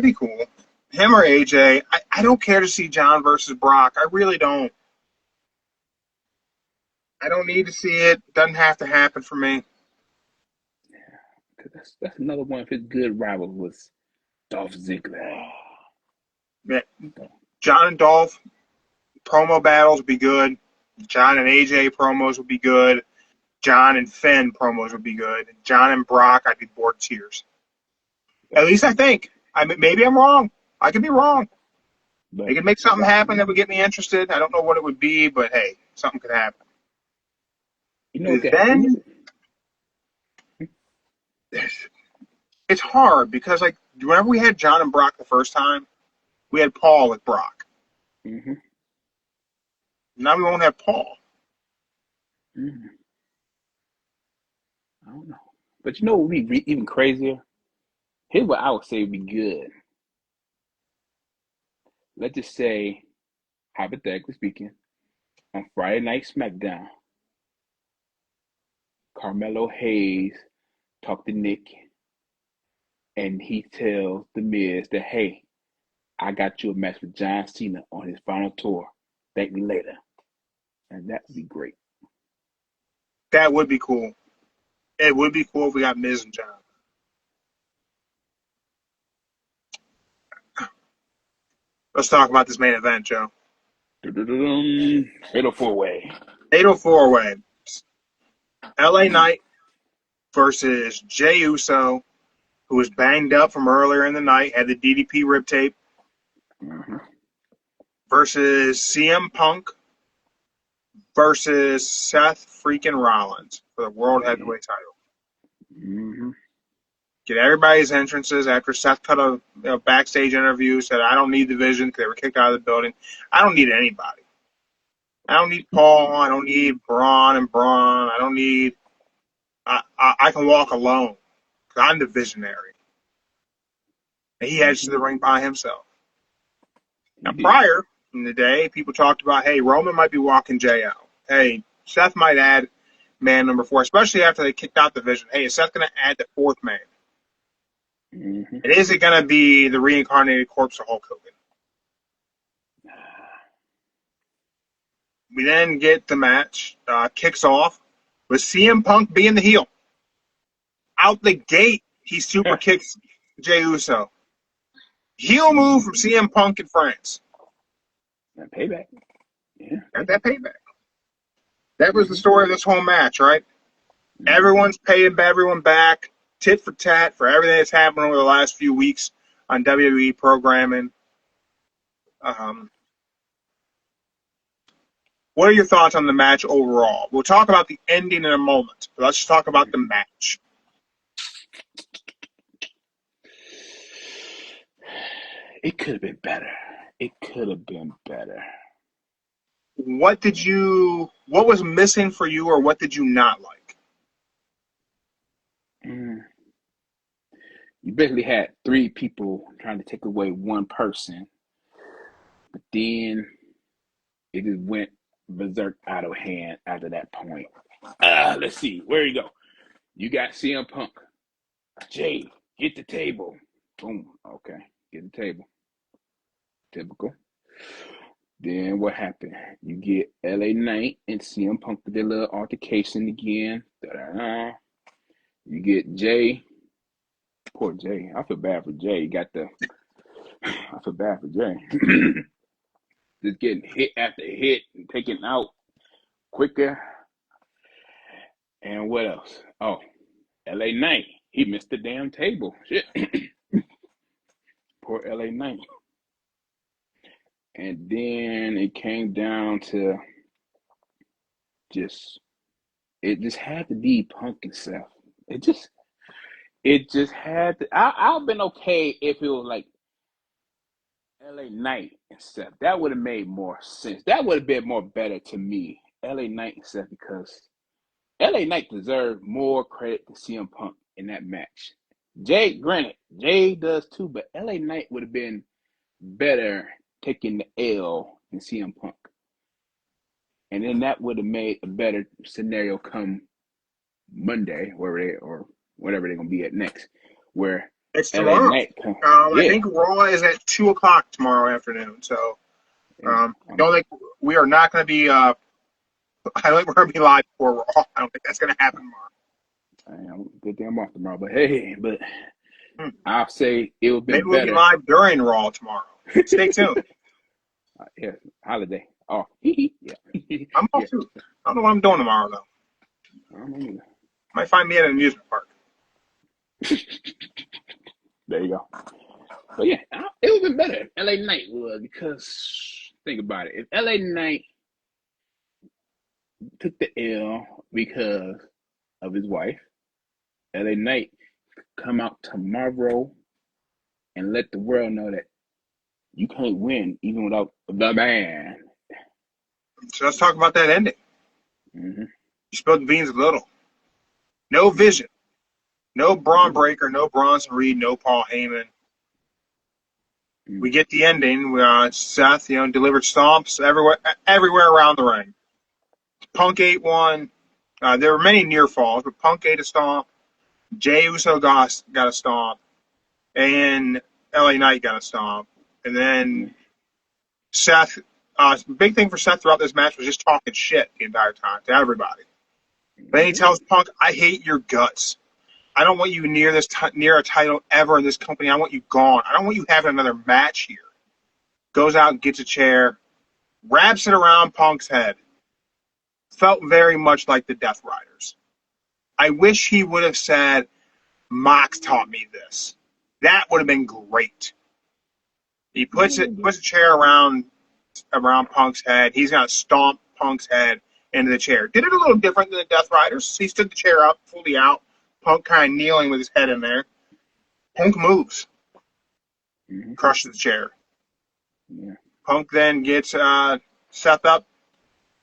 be cool. Him or AJ. I don't care to see John versus Brock. I really don't. I don't need to see it. Doesn't have to happen for me. Cause that's another one of his good rivals was Dolph Ziggler. Yeah. John and Dolph promo battles would be good. John and AJ promos would be good. John and Finn promos would be good. John and Brock, I'd be bored to tears. At least I think. Maybe I'm wrong. I could be wrong. But They could make something happen that would get me interested. I don't know what it would be, but hey, something could happen. you know what could Then it's hard because, like, whenever we had John and Brock the first time, we had Paul with Brock. mm-hmm. Now we won't have Paul. Mm-hmm. I don't know. But you know what would be even crazier? Here's what I would say would be good. Let's just say, hypothetically speaking, on Friday Night SmackDown, Carmelo Hayes talked to Nick, and he tells The Miz that, hey, I got you a match with John Cena on his final tour. Thank me later. And that would be great. That would be cool. It would be cool if we got Miz and John. Let's talk about this main event, Joe. Fatal 4-way. 804 way. LA Knight versus Jey Uso, who was banged up from earlier in the night, had the DDP rib tape, Mm-hmm. versus CM Punk versus Seth freaking Rollins for the World Heavyweight title. Mm-hmm. Get everybody's entrances after Seth cut a backstage interview, said, I don't need the Vision because they were kicked out of the building. I don't need anybody. I don't need Paul. I don't need Bron and Bron. I don't need. I can walk alone because I'm the visionary. And he heads to the ring by himself. Now, prior in the day, people talked about, hey, Roman might be walking Jey out. Hey, Seth might add man number 4, especially after they kicked out the Vision. Hey, is Seth going to add the 4th man? Mm-hmm. And is it going to be the reincarnated corpse of Hulk Hogan? We then get the match, kicks off with CM Punk being the heel. Out the gate, he super kicks Jey Uso. Heel move from CM Punk in France. That payback. Yeah. Got that payback. That was the story of this whole match, right? Mm-hmm. Everyone's paying everyone back, tit for tat, for everything that's happened over the last few weeks on WWE programming. What are your thoughts on the match overall? We'll talk about the ending in a moment, but let's just talk about the match. It could have been better. It could have been better. What was missing for you, or what did you not like? You basically had 3 people trying to take away one person, but then it just went berserk out of hand after that point. Let's see. Where you go? You got CM Punk. Jay, get the table. Boom. Okay. Get the table. Typical. Then what happened? You get LA Knight and CM Punk with their little altercation again. Da-da-da. You get Jay. Poor Jay. I feel bad for Jay. I feel bad for Jay. Just getting hit after hit and taken out quicker. And what else? Oh, LA Knight. He missed the damn table. Shit. Poor LA Knight. And then it came down to it just had to be Punk and Seth. It just had to. I've been okay if it was like LA Knight and Seth. That would have made more sense. That would have been more better to me. LA Knight and Seth, because LA Knight deserved more credit than CM Punk in that match. Jay, granted, Jay does too, but LA Knight would have been better taking the L than CM Punk. And then that would have made a better scenario come Monday, or whatever they're gonna be at next, where It's LA tomorrow. Knight come. I Yeah, think Raw is at 2:00 tomorrow afternoon. So yeah. don't think we are not going to be. I don't think we're going to be live before Raw. I don't think that's going to happen tomorrow. Good thing I'm off tomorrow, but Hmm. I'll say it would have Maybe been we'll be better. live during Raw tomorrow. Stay tuned. Yeah, holiday off. Yeah. I'm off too. I don't know what I'm doing tomorrow though. I don't know either. Might find me at an amusement park. There you go. But yeah, it would have been better if LA Knight would, because think about it. If LA Knight took the L because of his wife, LA Knight come out tomorrow and let the world know that you can't win even without the man. So let's talk about that ending. Mm-hmm. You spilled the beans a little. No vision. No Braun Breaker. No Bronson Reed. No Paul Heyman. We get the ending. Seth, delivered stomps everywhere around the ring. Punk ate one. There were many near falls, but Punk ate a stomp. Jey Uso got a stomp, and LA Knight got a stomp, and then Seth. Big thing for Seth throughout this match was just talking shit the entire time to everybody. Then he tells Punk, "I hate your guts. I don't want you near near a title ever in this company. I want you gone. I don't want you having another match here." Goes out, gets a chair, wraps it around Punk's head. Felt very much like the Death Riders. I wish he would have said, "Mox taught me this." That would have been great. He puts a chair around Punk's head. He's gonna stomp Punk's head into the chair. Did it a little different than the Death Riders. He stood the chair up, fully out. Punk kind of kneeling with his head in there. Punk moves. Crushes the chair. Yeah. Punk then gets Seth up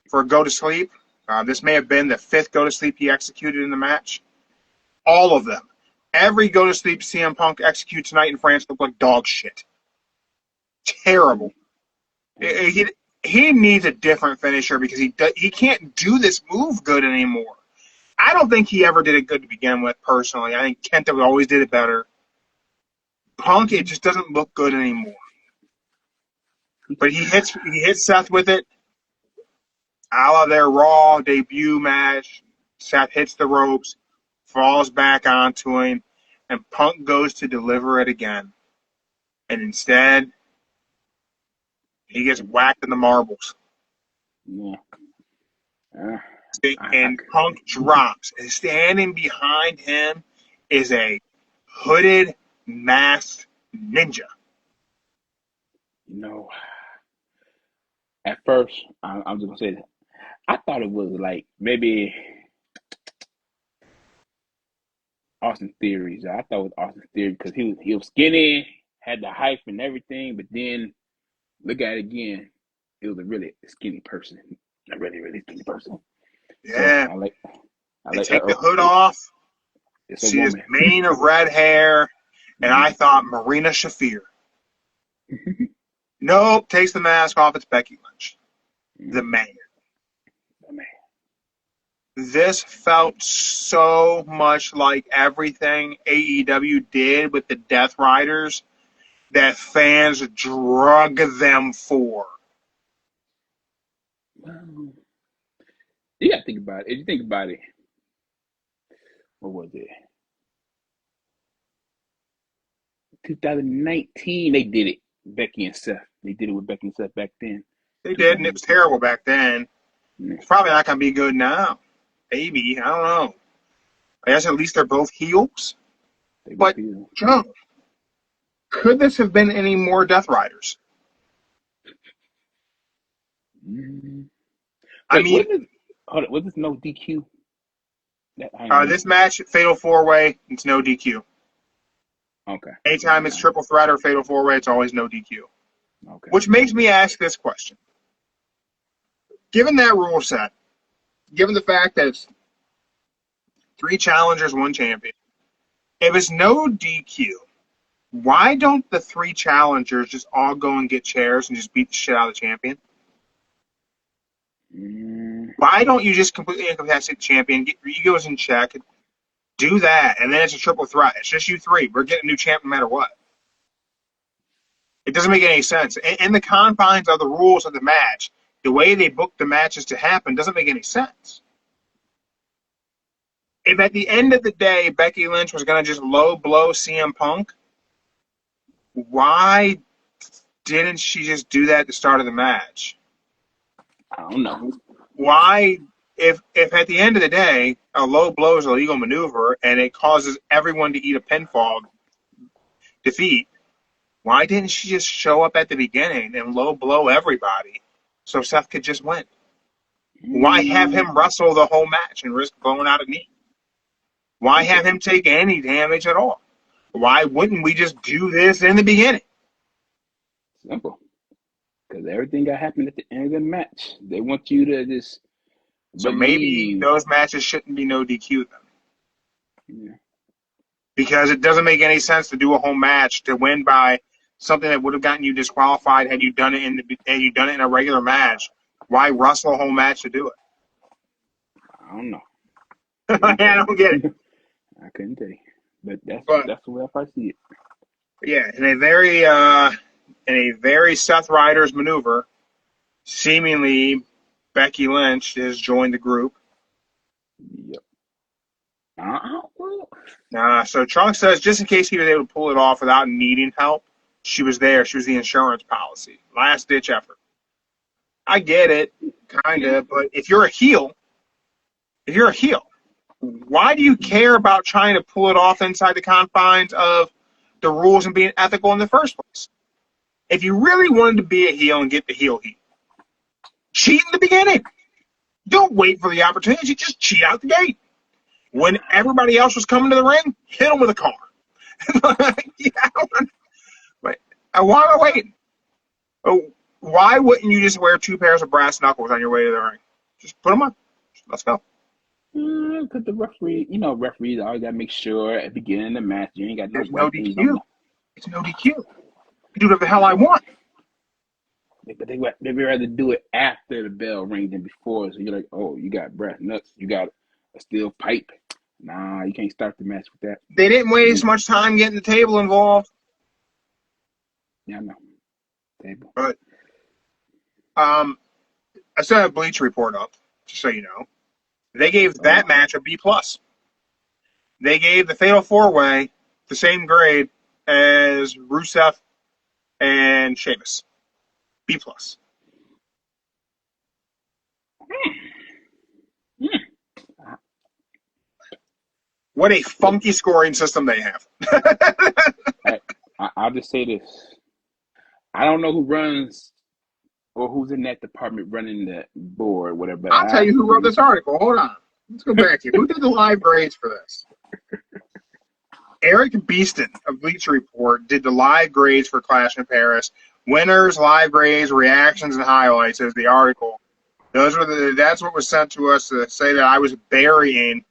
for a go to sleep. This may have been the 5th go to sleep he executed in the match. All of them. Every go to sleep CM Punk executes tonight in France looked like dog shit. Terrible. He needs a different finisher because he can't do this move good anymore. I don't think he ever did it good to begin with, personally. I think Kenta always did it better. Punk, it just doesn't look good anymore. But he hits Seth with it. A la their Raw debut match. Seth hits the ropes, falls back onto him, and Punk goes to deliver it again. And instead, he gets whacked in the marbles. Yeah. And Punk drops. And standing behind him is a hooded, masked ninja. At first, I'm just gonna say that I thought it was like maybe Austin Theories. I thought it was Austin Theory because he was skinny, had the hype and everything, but then look at it again, it was a really skinny person, a really really skinny person. Yeah. So they take the hood off. See his mane of red hair, and I thought Marina Shafir. Nope, takes the mask off. It's Becky Lynch, the man. This felt so much like everything AEW did with the Death Riders that fans drug them for. Well, you gotta think about it. If you think about it, what was it? 2019, they did it. Becky and Seth. They did it with Becky and Seth back then. They did, and it was terrible back then. It's probably not going to be good now. Maybe. I don't know. I guess at least they're both heels. But, Joe, could this have been any more Death Riders? I mean, hold on, was this no DQ? This match, Fatal 4-Way, it's no DQ. Okay. Anytime it's triple threat or Fatal 4-Way, it's always no DQ. Okay. Which makes me ask this question. Given that rule set, given the fact that it's 3 challengers, 1 champion, if it's no DQ, Why don't the 3 challengers just all go and get chairs and just beat the shit out of the champion? Why don't you just completely incapacitate the champion, get your egos in check, do that, and then it's a triple threat. It's just you 3. We're getting a new champ no matter what. It doesn't make any sense. In the confines of the rules of the match, the way they booked the matches to happen doesn't make any sense. If at the end of the day Becky Lynch was going to just low blow CM Punk, why didn't she just do that at the start of the match? I don't know. Why, if at the end of the day a low blow is a legal maneuver and it causes everyone to eat a pinfall defeat, why didn't she just show up at the beginning and low blow everybody so Seth could just win? Why have him wrestle the whole match and risk blowing out a knee? Why have him take any damage at all? Why wouldn't we just do this in the beginning? Simple. Because everything got happened at the end of the match. They want you to just. So maybe those matches shouldn't be no DQ then. Yeah. Because it doesn't make any sense to do a whole match to win by something that would have gotten you disqualified had you done it in a regular match. Why wrestle a whole match to do it? I don't know. I don't get it. I couldn't tell you, but that's the way I see it. Yeah, in a very Seth Ryder's maneuver, seemingly Becky Lynch has joined the group. Yep. So Trunks says just in case he was able to pull it off without needing help, she was there. She was the insurance policy. Last ditch effort. I get it, kind of, but if you're a heel, why do you care about trying to pull it off inside the confines of the rules and being ethical in the first place? If you really wanted to be a heel and get the heel heat, cheat in the beginning. Don't wait for the opportunity. Just cheat out the gate. When everybody else was coming to the ring, hit them with a car. Why am I waiting? Oh, why wouldn't you just wear 2 pairs of brass knuckles on your way to the ring? Just put them on. Let's go. Because the referee, referees always got to make sure at the beginning of the match you ain't got There's no DQ. It's no DQ. I do whatever the hell I want. But they'd rather do it after the bell rings than before. So you're like, oh, you got brass nuts. You got a steel pipe. Nah, you can't start the match with that. They didn't waste much time getting the table involved. Yeah, I know. Table. But I set a Bleach report up, just so you know. They gave that match a B+. They gave the Fatal 4-Way the same grade as Rusev and Sheamus. B+. What a funky scoring system they have. I'll just say this. I don't know who runs or who's in that department running the board, whatever. I'll tell you who wrote this article. Hold on. Let's go back here. Who did the live grades for this? Eric Beeston of Bleacher Report did the live grades for Clash in Paris. Winners, live grades, reactions, and highlights is the article. That's what was sent to us to say that I was burying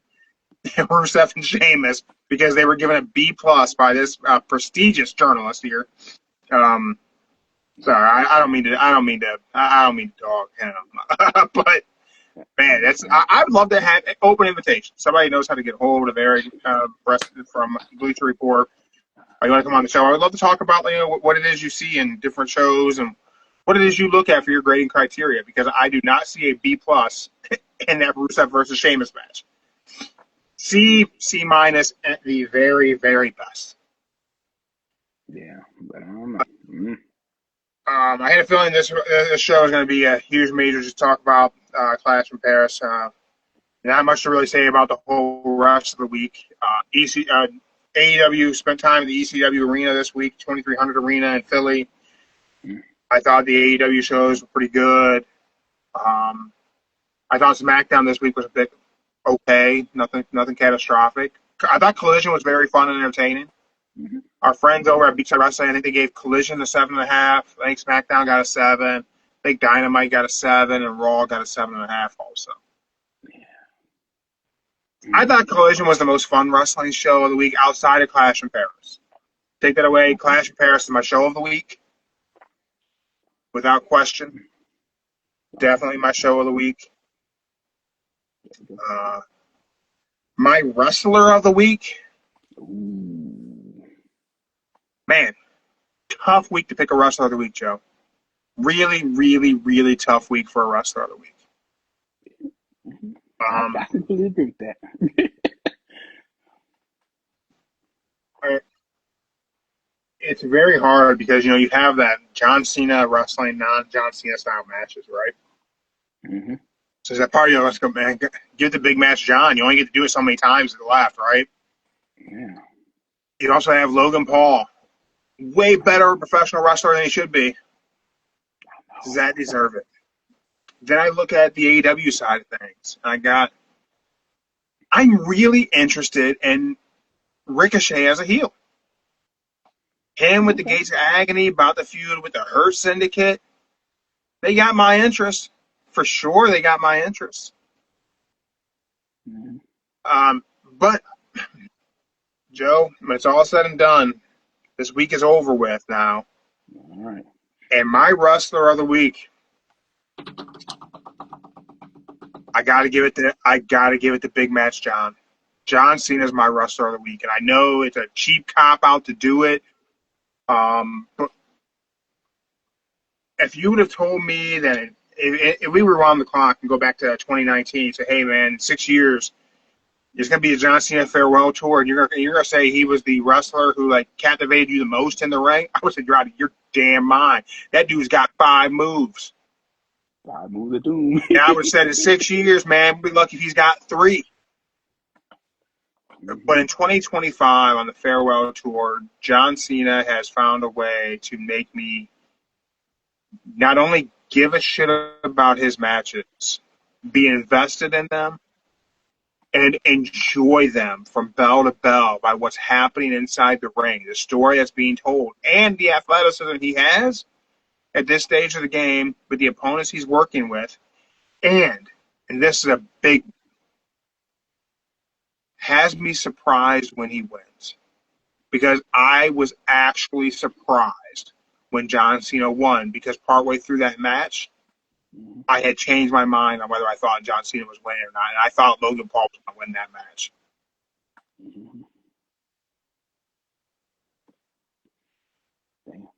Rusev and Sheamus because they were given a B+ by this prestigious journalist here. Sorry, I don't mean to dog him, but man, I would love to have an open invitation. Somebody knows how to get a hold of Eric from Bleacher Report. You want to come on the show? I would love to talk about what it is you see in different shows and what it is you look at for your grading criteria, because I do not see a B+ in that Rusev versus Sheamus match. C- at the very, very best. Yeah, but I don't know. Mm-hmm. I had a feeling this show is going to be a huge major to talk about Clash in Paris. Not much to really say about the whole rest of the week. AEW spent time at the ECW arena this week, 2300 Arena in Philly. I thought the AEW shows were pretty good. I thought SmackDown this week was a bit okay, nothing catastrophic. I thought Collision was very fun and entertaining. Mm-hmm. Our friends over at Beachside Wrestling, I think they gave Collision a 7.5. I think SmackDown got a 7. I think Dynamite got a 7, and Raw got a 7.5 also. Yeah. I thought Collision was the most fun wrestling show of the week outside of Clash in Paris. Take that away. Clash of Paris is my show of the week, without question. Definitely my show of the week. My wrestler of the week. Man, tough week to pick a wrestler of the week, Joe. Really, really, really tough week for a wrestler of the week. I completely agree with that. It's very hard because, you have that John Cena wrestling non-John Cena style matches, right? Mm-hmm. So is that part of let's go, man, give the big match John. You only get to do it so many times at the left, right? Yeah. You also have Logan Paul. Way better professional wrestler than he should be. Does that deserve it? Then I look at the AEW side of things. I'm really interested in Ricochet as a heel. Him with the Gates of Agony, about the feud with the Hurt Syndicate. They got my interest. For sure, they got my interest. Mm-hmm. But, Joe, when it's all said and done, this week is over with now. All right. And my wrestler of the week, I gotta give it to Big Match John. John Cena is my wrestler of the week, and I know it's a cheap cop out to do it. But if you would have told me that if we were on the clock and go back to 2019 and say, "Hey, man, in 6 years, there's gonna be a John Cena farewell tour," and you're gonna say he was the wrestler who captivated you the most in the ring, I would say you're out of your damn mind. That dude's got 5 moves. 5 moves of doom. Now I would have said in 6 years, man, we'd be lucky if he's got 3. But in 2025 on the farewell tour, John Cena has found a way to make me not only give a shit about his matches, be invested in them, and enjoy them from bell to bell by what's happening inside the ring, the story that's being told, and the athleticism he has at this stage of the game with the opponents he's working with. And this is a big, has me surprised when he wins. Because I was actually surprised when John Cena won, because partway through that match, I had changed my mind on whether I thought John Cena was winning or not. And I thought Logan Paul was going to win that match.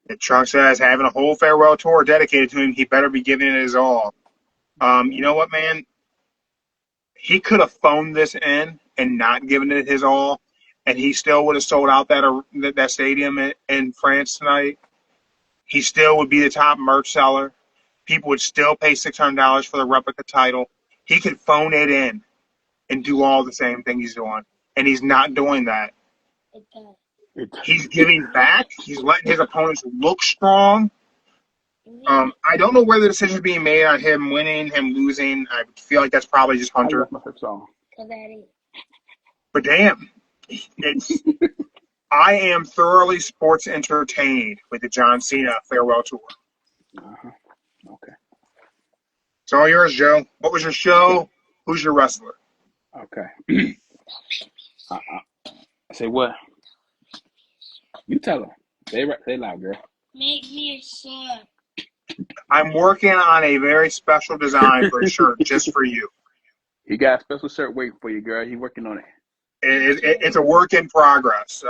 And Chuck says, having a whole farewell tour dedicated to him, he better be giving it his all. You know what, man? He could have phoned this in and not given it his all, and he still would have sold out that stadium in France tonight. He still would be the top merch seller. People would still pay $600 for the replica title. He could phone it in and do all the same thing he's doing, and he's not doing that. He's giving back. He's letting his opponents look strong. I don't know where the decision is being made on him winning, him losing. I feel like that's probably just Hunter. But damn, I am thoroughly sports entertained with the John Cena farewell tour. Okay. It's all yours, Joe. What was your show? Who's your wrestler? Okay. Say what? You tell them. Say loud, girl. Make me a shirt. I'm working on a very special design for a shirt just for you. He got a special shirt waiting for you, girl. He's working on it. It's a work in progress.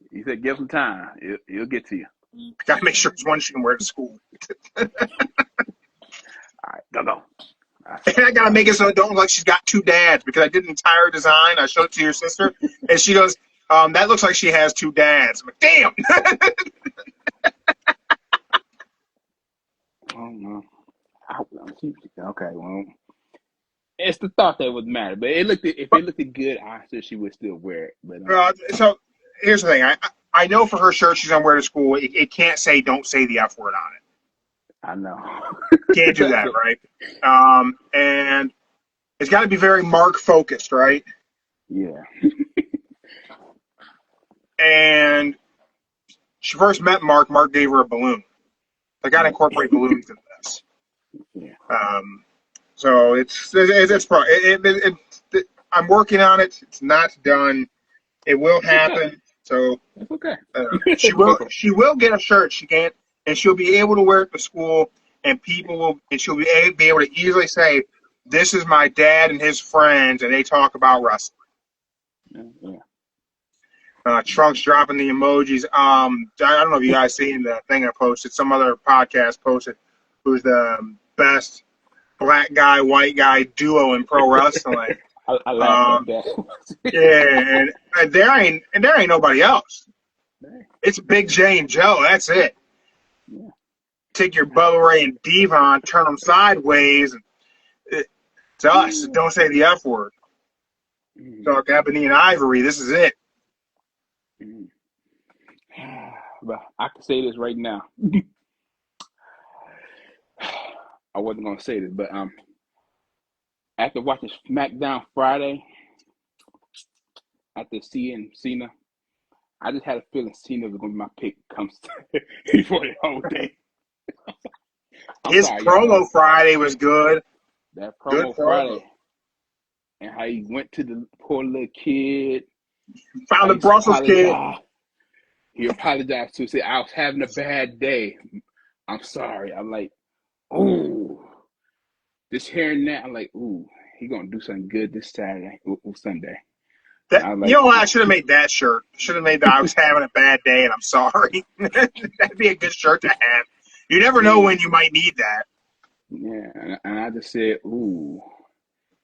He said, give him time. He'll get to you. I got to make sure it's one she can wear to school. All right, go. And I got to make it so it don't look like she's got 2 dads, because I did an entire design. I showed it to your sister, and she goes, that looks like she has 2 dads. I'm like, damn! Oh, no. Okay, well, it's the thought that would matter. But if it looked good, I said she would still wear it. But so here's the thing. I know for her shirt she's going to wear to school, it can't say "don't say the F word" on it. I know. Can't do that, right? And it's got to be very Mark focused, right? Yeah. And she first met Mark. Mark gave her a balloon. I got to incorporate balloons in this. Yeah. So I'm working on it. It's not done. It will happen. So That's okay. she will get a shirt. She can't, and she'll be able to wear it to school, and she'll be able to easily say, "This is my dad and his friends," and they talk about wrestling. Yeah. Trunks dropping the emojis. I don't know if you guys seen the thing I posted. Some other podcast posted who's the best black guy, white guy duo in pro wrestling. I laughed at that. Yeah, and there ain't nobody else. It's Big J and Joe. That's it. Yeah. Take your Bubba Ray and Devon, turn them sideways. To us, don't say the F word. Talk Ebony and Ivory. This is it. But I can say this right now. I wasn't gonna say this, but after watching SmackDown Friday, after seeing Cena, I just had a feeling Cena was gonna be my pick comes before the whole day. His promo Friday was good. That promo Friday, and how he went to the poor little kid, found the Brussels kid. He apologized to say, "I was having a bad day. I'm sorry." I'm like, "Ooh." This here and that, I'm like, "Ooh, he gonna do something good this Saturday or Sunday." I should have made that shirt. Should have made that I was having a bad day and I'm sorry. That'd be a good shirt to have. You never know when you might need that. Yeah, and I just said, "Ooh,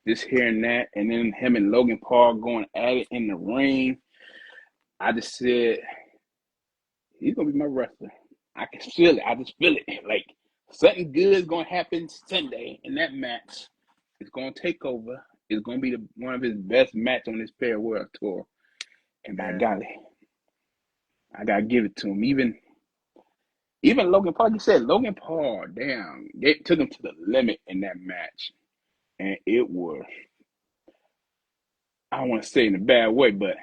this here and that," and then him and Logan Paul going at it in the ring. I just said, he's gonna be my wrestler. I can feel it. I just feel it. Like something good is gonna happen Sunday in that match. It's gonna take over. It's gonna be one of his best matches on this Fair World Tour. And by golly, I gotta give it to him. Even Logan Paul, you said Logan Paul, damn, they took him to the limit in that match. And it was, I don't want to say in a bad way, but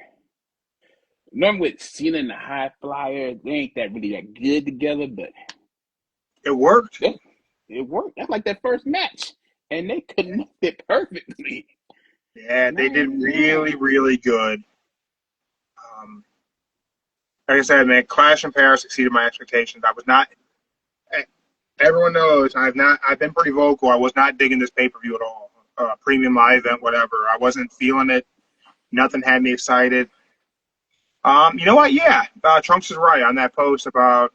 normally with Cena and the High Flyers, they ain't that really that good together, but it worked. It worked. That's like that first match. And they connected perfectly. Yeah, they did really, really good. Like I said, man, Clash in Paris exceeded my expectations. I was not. Everyone knows I've been pretty vocal. I was not digging this pay-per-view at all. Premium live event, whatever. I wasn't feeling it. Nothing had me excited. You know what? Yeah, Trunks is right on that post about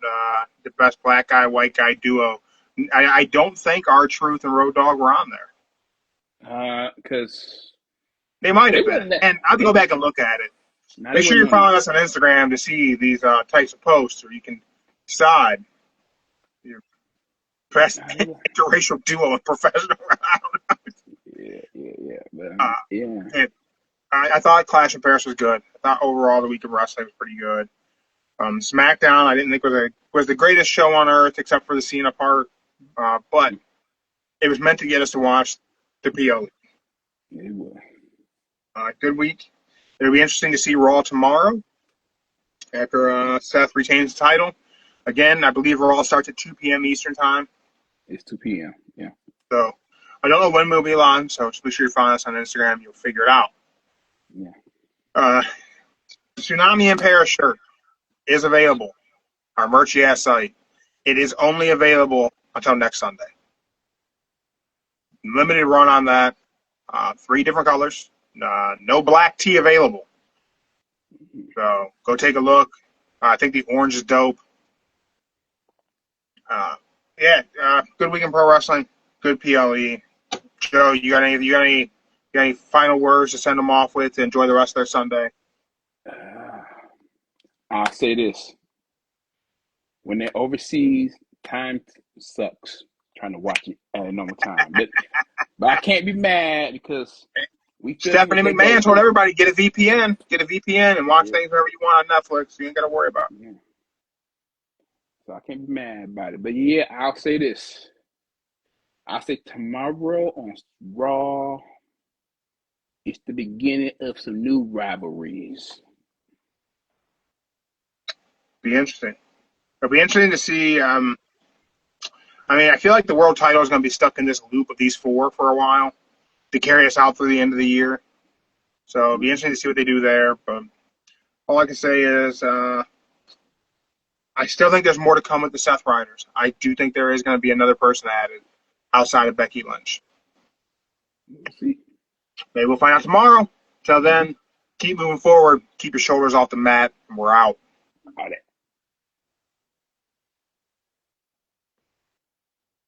the best black guy, white guy duo. I don't think R-Truth and Road Dogg were on there. Because they might have been. And I'll have to go back and look at it. Make sure you're following us on Instagram to see these types of posts, or you can decide your best interracial duo of professional. Yeah. I thought Clash in Paris was good. I thought overall the week of wrestling was pretty good. SmackDown I didn't think was the greatest show on earth except for the Cena part, but it was meant to get us to watch the PO. It was. Good week. It'll be interesting to see Raw tomorrow after Seth retains the title. Again, I believe Raw starts at 2 p.m. Eastern Time. It's 2 p.m., yeah. So I don't know when we'll be live, so just make sure you follow us on Instagram. You'll figure it out. Yeah. Tsunami in Paris shirt is available. Our merch site. It is only available until next Sunday. Limited run on that. 3 different colors. No black tea available. So go take a look. I think the orange is dope. Good week in pro wrestling. Good PLE. Joe, you got any final words to send them off with to enjoy the rest of their Sunday? I'll say this. When they're overseas, time sucks trying to watch it at a normal time. But I can't be mad because Stephanie McMahon told everybody, get a VPN and watch things wherever you want on Netflix. You ain't got to worry about it. Yeah. So I can't be mad about it. But yeah, I'll say this. I'll say tomorrow on Raw, it's the beginning of some new rivalries. Be interesting. It'll be interesting to see. I feel like the world title is going to be stuck in this loop of these 4 for a while to carry us out through the end of the year. So it'll be interesting to see what they do there. But All I can say is I still think there's more to come with the Seth Riders. I do think there is going to be another person added outside of Becky Lynch. We'll see. Maybe we'll find out tomorrow. Till then, keep moving forward. Keep your shoulders off the mat, and we're out. All that.